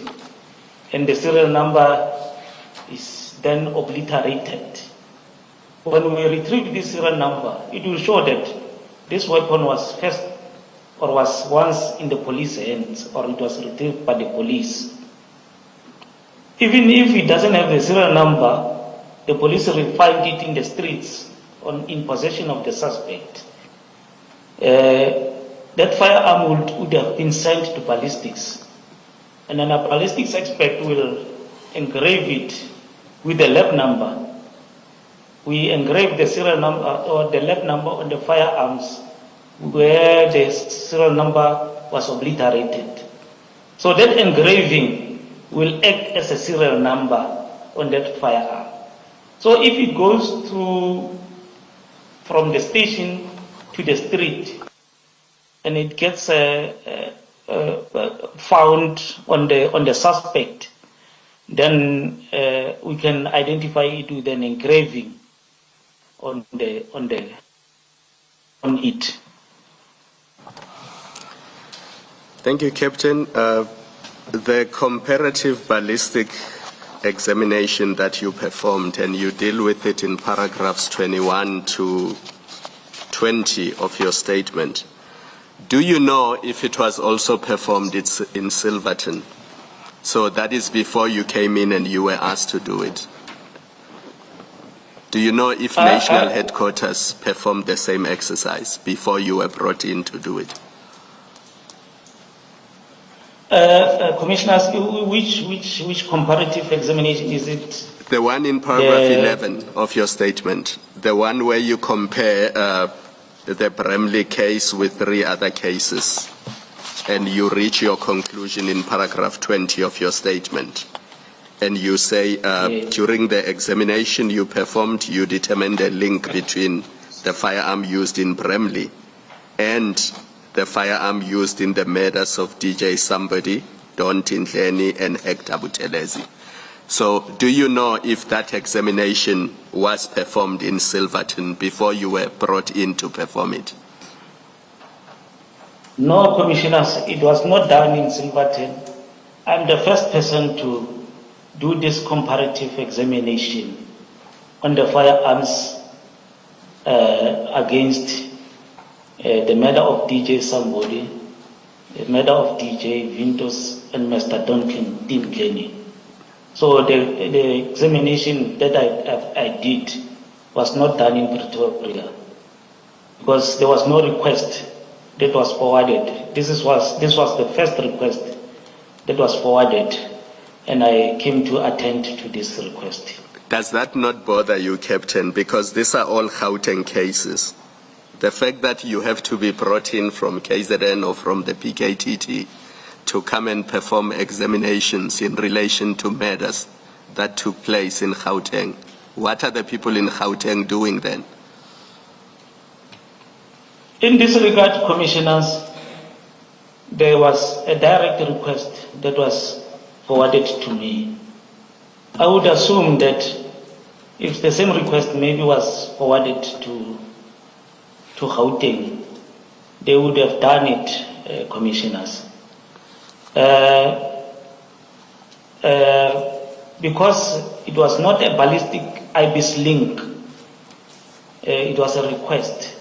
and the serial number is then obliterated. When we retrieve this serial number, it will show that this weapon was first or was once in the police hands, or it was retrieved by the police. Even if it doesn't have the serial number, the police will find it in the streets in possession of the suspect. That firearm would have been sent to ballistics, and then a ballistics expert will engrave it with the lab number. We engrave the serial number or the lab number on the firearms where the serial number was obliterated. So that engraving will act as a serial number on that firearm. So if it goes from the station to the street and it gets found on the suspect, then we can identify it with an engraving on it. Thank you, Captain. The comparative ballistic examination that you performed, and you deal with it in paragraphs 21 to 20 of your statement. Do you know if it was also performed in Silverton? So that is before you came in and you were asked to do it. Do you know if national headquarters performed the same exercise before you were brought in to do it? Commissioners, which comparative examination is it? The one in paragraph 11 of your statement, the one where you compare the Bramley case with 3 other cases, and you reach your conclusion in paragraph 20 of your statement. And you say during the examination you performed, you determined a link between the firearm used in Bramley and the firearm used in the murders of DJ Somebody, Don Tinhleni, and Hector Buthelezi. So do you know if that examination was performed in Silverton before you were brought in to perform it? No, Commissioners, it was not done in Silverton. I'm the first person to do this comparative examination on the firearms against the murder of DJ Somebody, the murder of DJ Vintos, and Mr. Duncan Tinhleni. So the examination that I did was not done in Pretoria because there was no request that was forwarded. This was the first request that was forwarded, and I came to attend to this request. Does that not bother you, Captain? Because these are all Gauteng cases. The fact that you have to be brought in from KZN or from the PKTT to come and perform examinations in relation to murders that took place in Gauteng. What are the people in Gauteng doing then? In this regard, Commissioners, there was a direct request that was forwarded to me. I would assume that if the same request maybe was forwarded to Gauteng, they would have done it, Commissioners. Because it was not a ballistic IBIS link, it was a request.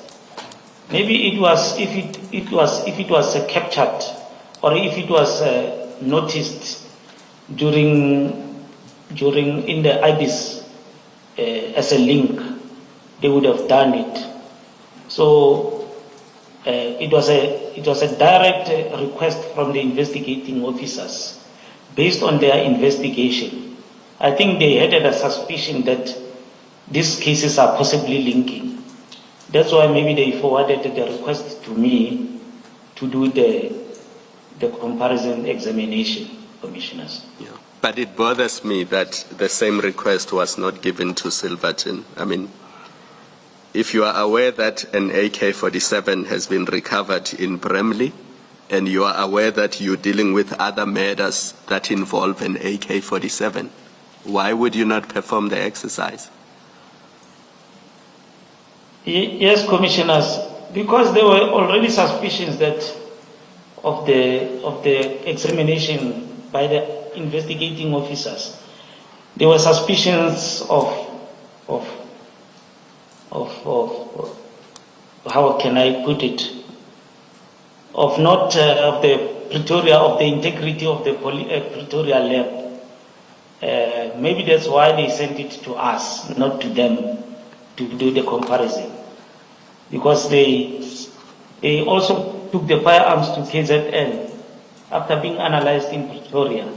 Maybe it was if it was captured or if it was noticed during in the IBIS as a link, they would have done it. So it was a direct request from the investigating officers based on their investigation. I think they had a suspicion that these cases are possibly linking. That's why maybe they forwarded the request to me to do the comparison examination, Commissioners. Yeah. But it bothers me that the same request was not given to Silverton. I mean, if you are aware that an AK-47 has been recovered in Bramley, and you are aware that you're dealing with other murders that involve an AK-47, why would you not perform the exercise? Yes, Commissioners, because there were already suspicions that of the examination by the investigating officers. There were suspicions of how can I put it? of not of the Pretoria, of the integrity of the Pretoria lab. Maybe that's why they sent it to us, not to them, to do the comparison. Because they also took the firearms to KZN after being analyzed in Pretoria.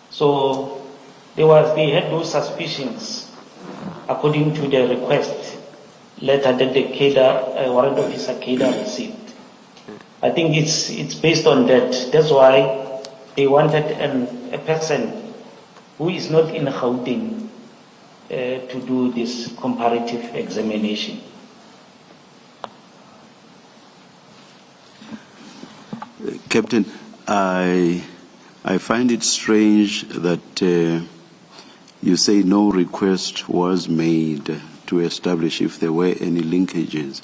So they had those suspicions according to the request letter that the warrant officer Keda received. I think it's based on that. That's why they wanted a person who is not in Gauteng to do this comparative examination. Captain, I find it strange that you say no request was made to establish if there were any linkages.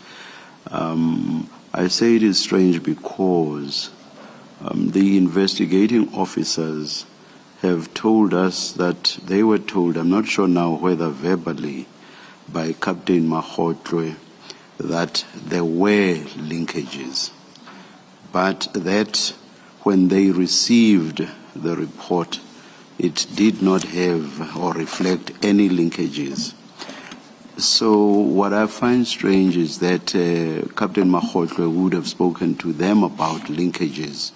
I say it is strange because the investigating officers have told us that they were told, I'm not sure now whether verbally, by Captain Mahotlwe, that there were linkages, but that when they received the report, it did not have or reflect any linkages. So what I find strange is that Captain Mahotlwe would have spoken to them about linkages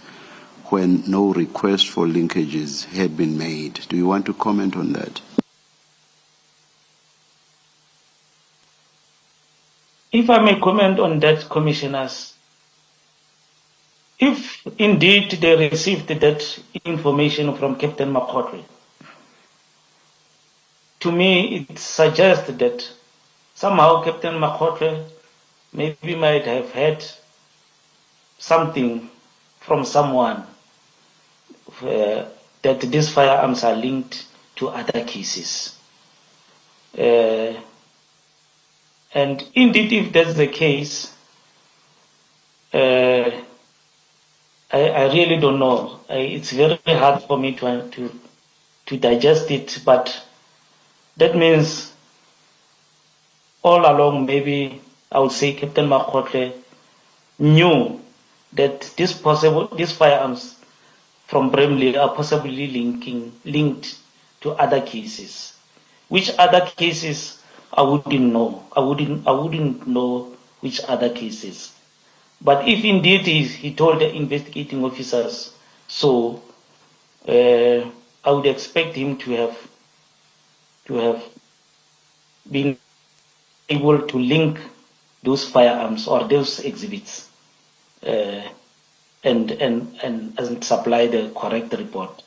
when no request for linkages had been made. Do you want to comment on that? If I may comment on that, Commissioners, if indeed they received that information from Captain Mahotlwe, to me it suggests that somehow Captain Mahotlwe maybe might have had something from someone that these firearms are linked to other cases. And indeed, if that's the case, I really don't know. It's very hard for me to digest it, but that means all along, maybe I would say Captain Mahotlwe knew that these firearms from Bramley are possibly linked to other cases. Which other cases I wouldn't know. I wouldn't know which other cases. But if indeed he told the investigating officers so, I would expect him to have been able to link those firearms or those exhibits and supply the correct report.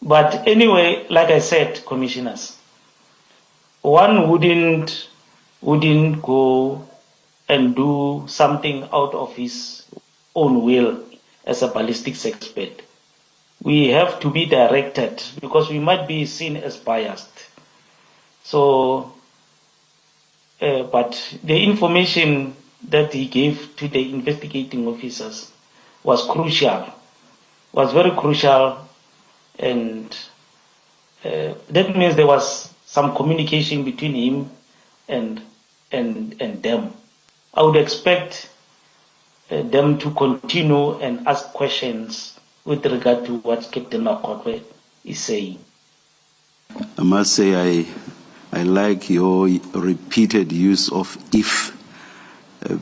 But anyway, like I said, Commissioners, one wouldn't go and do something out of his own will as a ballistics expert. We have to be directed because we might be seen as biased. So, but the information that he gave to the investigating officers was crucial, was very crucial, and that means there was some communication between him and them. I would expect them to continue and ask questions with regard to what Captain Mahotlwe is saying. I must say I like your repeated use of if,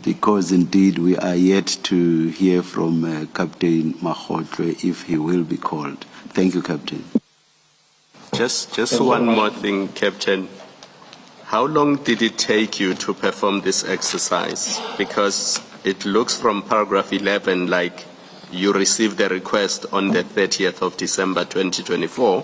because indeed we are yet to hear from Captain Mahotlwe if he will be called. Thank you, Captain. Just one more thing, Captain. How long did it take you to perform this exercise? Because it looks from paragraph 11 like you received the request on the 30th of December 2024.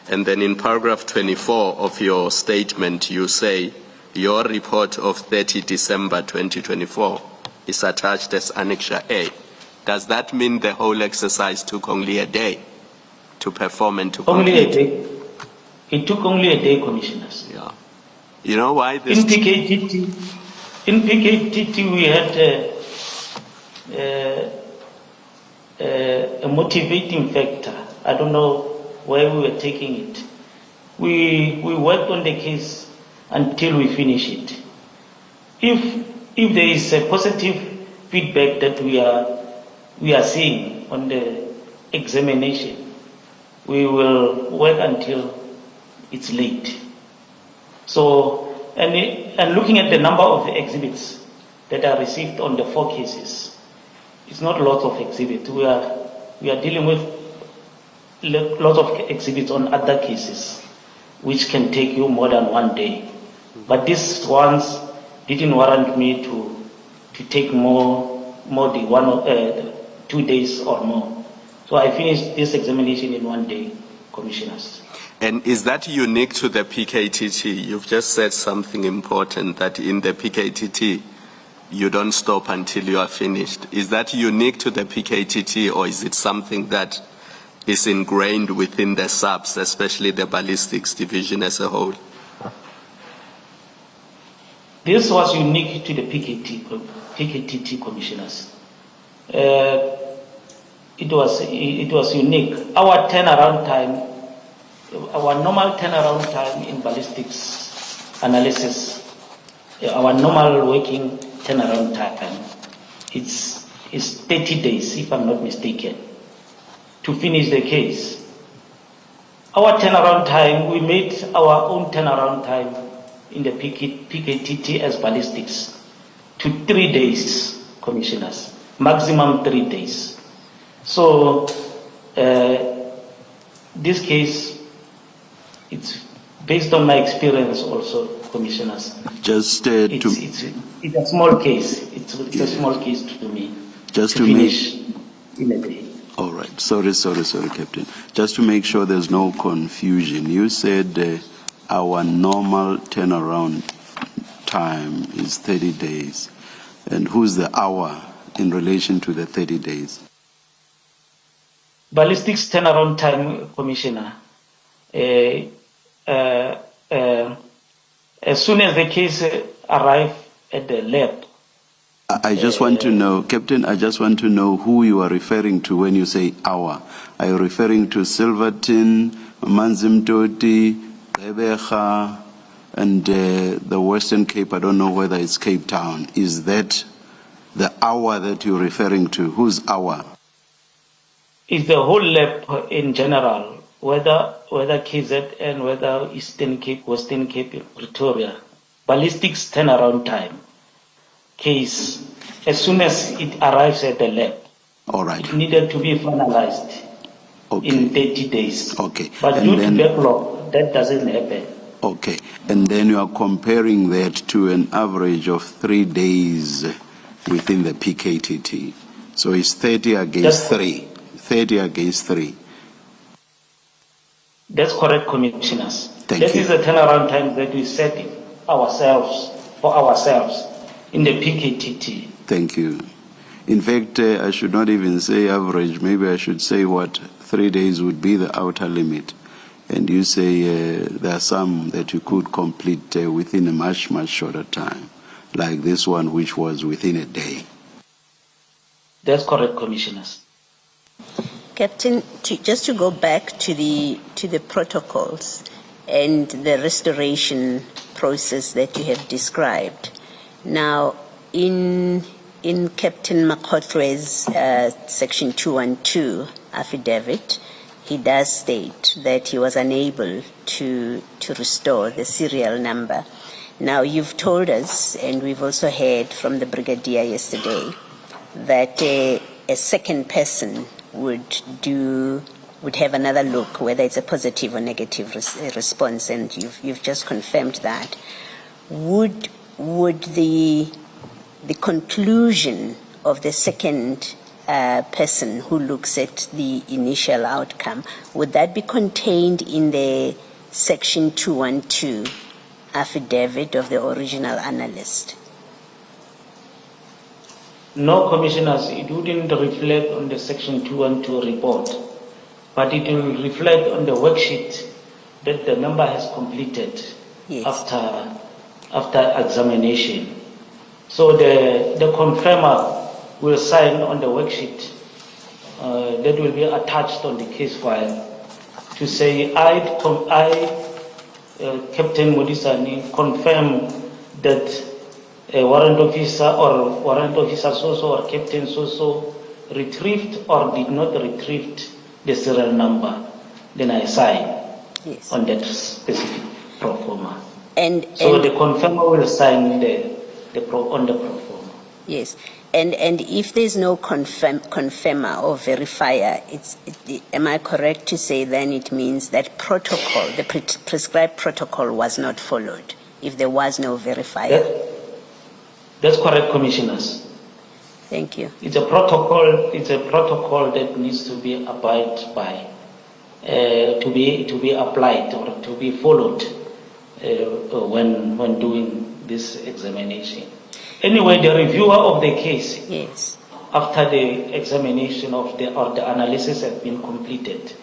And then in paragraph 24 of your statement, you say your report of 30 December 2024 is attached as Annexure A. Does that mean the whole exercise took only a day to perform and to complete? Only a day. It took only a day, Commissioners. Yeah. You know why this? In PKTT we had a motivating factor. I don't know where we were taking it. We worked on the case until we finish it. If there is a positive feedback that we are we are seeing on the examination, we will work until it's late. So, and looking at the number of exhibits that are received on the 4 cases, it's not lots of exhibits. We are dealing with lots of exhibits on other cases, which can take you more than 1 day. But these ones didn't warrant me to take more than 2 days or more. So I finished this examination in 1 day, commissioners. And is that unique to the PKTT? You've just said something important, that in the PKTT, you don't stop until you are finished. Is that unique to the PKTT, or is it something that is ingrained within the Saps, especially the ballistics division as a whole? This was unique to the PKTT commissioners. It was unique. Our turnaround time, our normal turnaround time in ballistics analysis, our normal working turnaround time, is 30 days, if I'm not mistaken, to finish the case. Our turnaround time, we made our own turnaround time in the PKTT as ballistics to 3 days, commissioners, maximum 3 days. So this case, it's based on my experience also, commissioners. Just it's a small case. It's a small case to me. Just to finish in a day. All right. Sorry, Captain. Just to make sure there's no confusion, you said our normal turnaround time is 30 days. And who's the hour in relation to the 30 days? Ballistics turnaround time, Commissioner. As soon as the case arrives at the lab. I just want to know, Captain, I just want to know who you are referring to when you say hour. Are you referring to Silverton, Manzimtoti, Rebeja, and the Western Cape? I don't know whether it's Cape Town. Is that the hour that you're referring to? Whose hour? It's the whole lab in general, whether KZN, whether Eastern Cape, Western Cape, Pretoria. Ballistics turnaround time. Case, as soon as it arrives at the lab, all right, it needed to be finalized in 30 days. Okay. But and due then, to backlog, that doesn't happen. Okay. And then you are comparing that to an average of 3 days within the PKTT. So it's 30 against 3. 30 against 3. That's correct, commissioners. Thank you. This is a turnaround time that we set for ourselves in the PKTT. Thank you. In fact, I should not even say average. Maybe I should say 3 days would be the outer limit. And you say there are some that you could complete within a much, much shorter time, like this one, which was within a day. That's correct, commissioners. Captain, just to go back to the protocols and the restoration process that you have described. Now, in Captain Makotwe's Section 212 affidavit, he does state that he was unable to restore the serial number. Now, you've told us, and we've also heard from the Brigadier yesterday, that a second person would have another look, whether it's a positive or negative response, and you've just confirmed that. Would the conclusion of the second person who looks at the initial outcome, would that be contained in the Section 212 affidavit of the original analyst? No, commissioners, it wouldn't reflect on the Section 212 report, but it will reflect on the worksheet that the member has completed. Yes. after examination. So the confirmer will sign on the worksheet that will be attached on the case file to say, I Captain Modisani, confirm that a warrant officer or warrant officer so-so or Captain so-so retrieved or did not retrieve the serial number, then I sign on that specific pro forma. So the confirmer will sign on the pro forma. Yes. And if there's no confirmer or verifier, am I correct to say then it means that protocol, the prescribed protocol was not followed if there was no verifier? That's correct, Commissioners. Thank you. It's a protocol that needs to be abided by, to be applied or to be followed when doing this examination. Anyway, the reviewer of the case, after the examination or the analysis has been completed,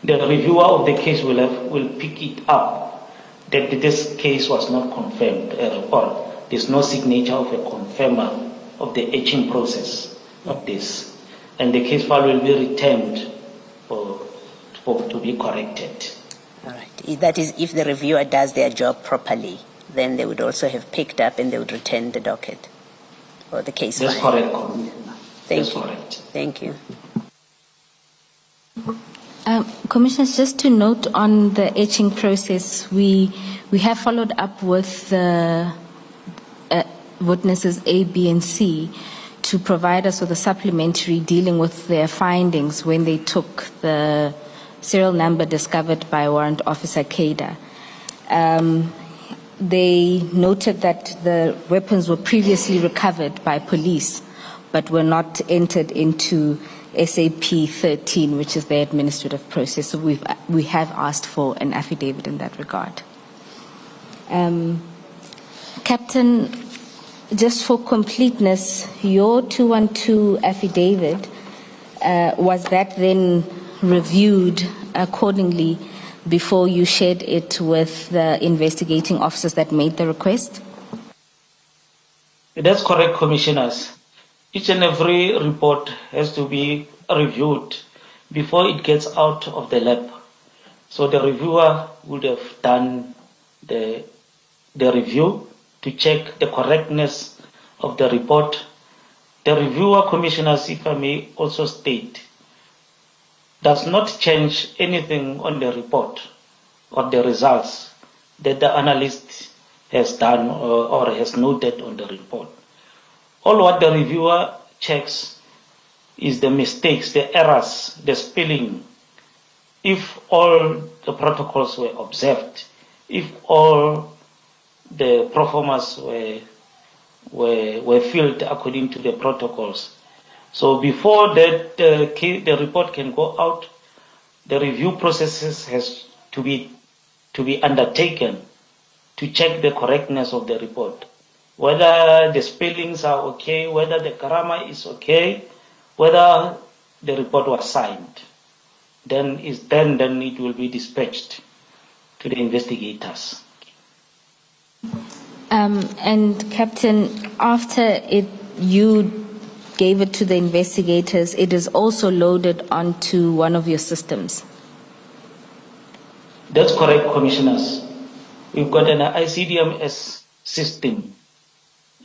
the reviewer of the case will pick it up that this case was not confirmed or there's no signature of a confirmer of the etching process of this, and the case file will be returned to be corrected. All right. That is, if the reviewer does their job properly, then they would also have picked up and they would return the docket or the case That's file. Correct. That's correct. Thank you. Commissioners, just to note on the etching process, we have followed up with the witnesses A, B, and C to provide us with a supplementary dealing with their findings when they took the serial number discovered by Warrant Officer Kada. They noted that the weapons were previously recovered by police, but were not entered into SAP 13, which is the administrative process. So we have asked for an affidavit in that regard. Captain, just for completeness, your 212 affidavit, was that then reviewed accordingly before you shared it with the investigating officers that made the request? That's correct, Commissioners. Each and every report has to be reviewed before it gets out of the lab. So the reviewer would have done the review to check the correctness of the report. The reviewer, Commissioners, if I may also state, does not change anything on the report or the results that the analyst has done or has noted on the report. All what the reviewer checks is the mistakes, the errors, the spelling. If all the protocols were observed, if all the proformas were filled according to the protocols. So before that the report can go out, the review processes has to be undertaken to check the correctness of the report, whether the spellings are okay, whether the grammar is okay, whether the report was signed. Then it will be dispatched to the investigators. And Captain, after you gave it to the investigators, it is also loaded onto one of your systems. That's correct, Commissioners. We've got an ICDMS system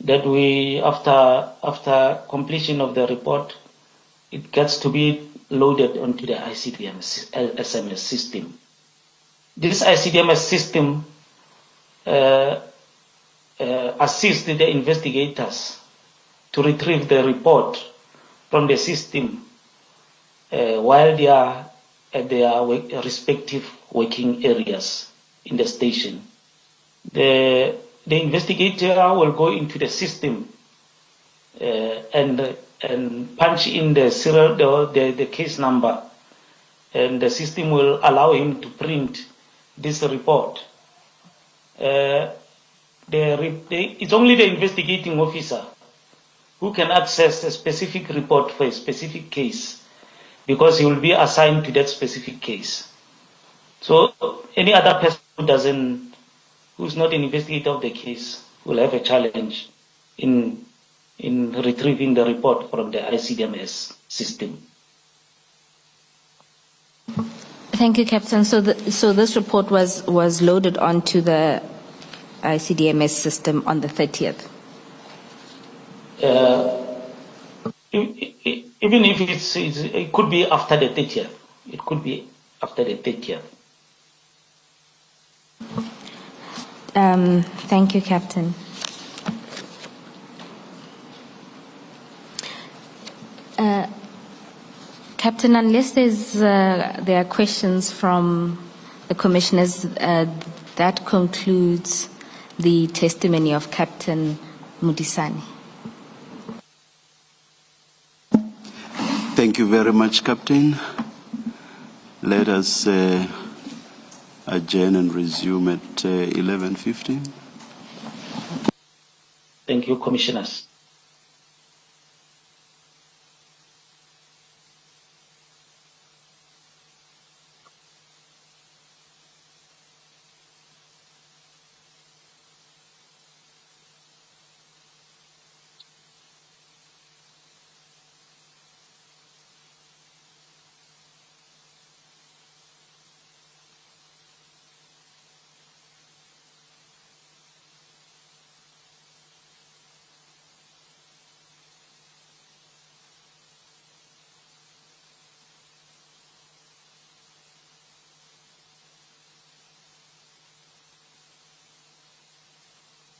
that we, after completion of the report, it gets to be loaded onto the ICDMS system. This ICDMS system assists the investigators to retrieve the report from the system while they are at their respective working areas in the station. The investigator will go into the system and punch in the serial, the case number, and the system will allow him to print this report. It's only the investigating officer who can access a specific report for a specific case, because he will be assigned to that specific case. So any other person who's not an investigator of the case will have a challenge in retrieving the report from the ICDMS system. Thank you, Captain. So this report was loaded onto the ICDMS system on the 30th. Even if it could be after the 30th. It could be after the 30th. Thank you, Captain. Captain, unless there are questions from the commissioners, that concludes the testimony of Captain Mudisani. Thank you very much, Captain. Let us adjourn and resume at 11:15. Thank you, Commissioners.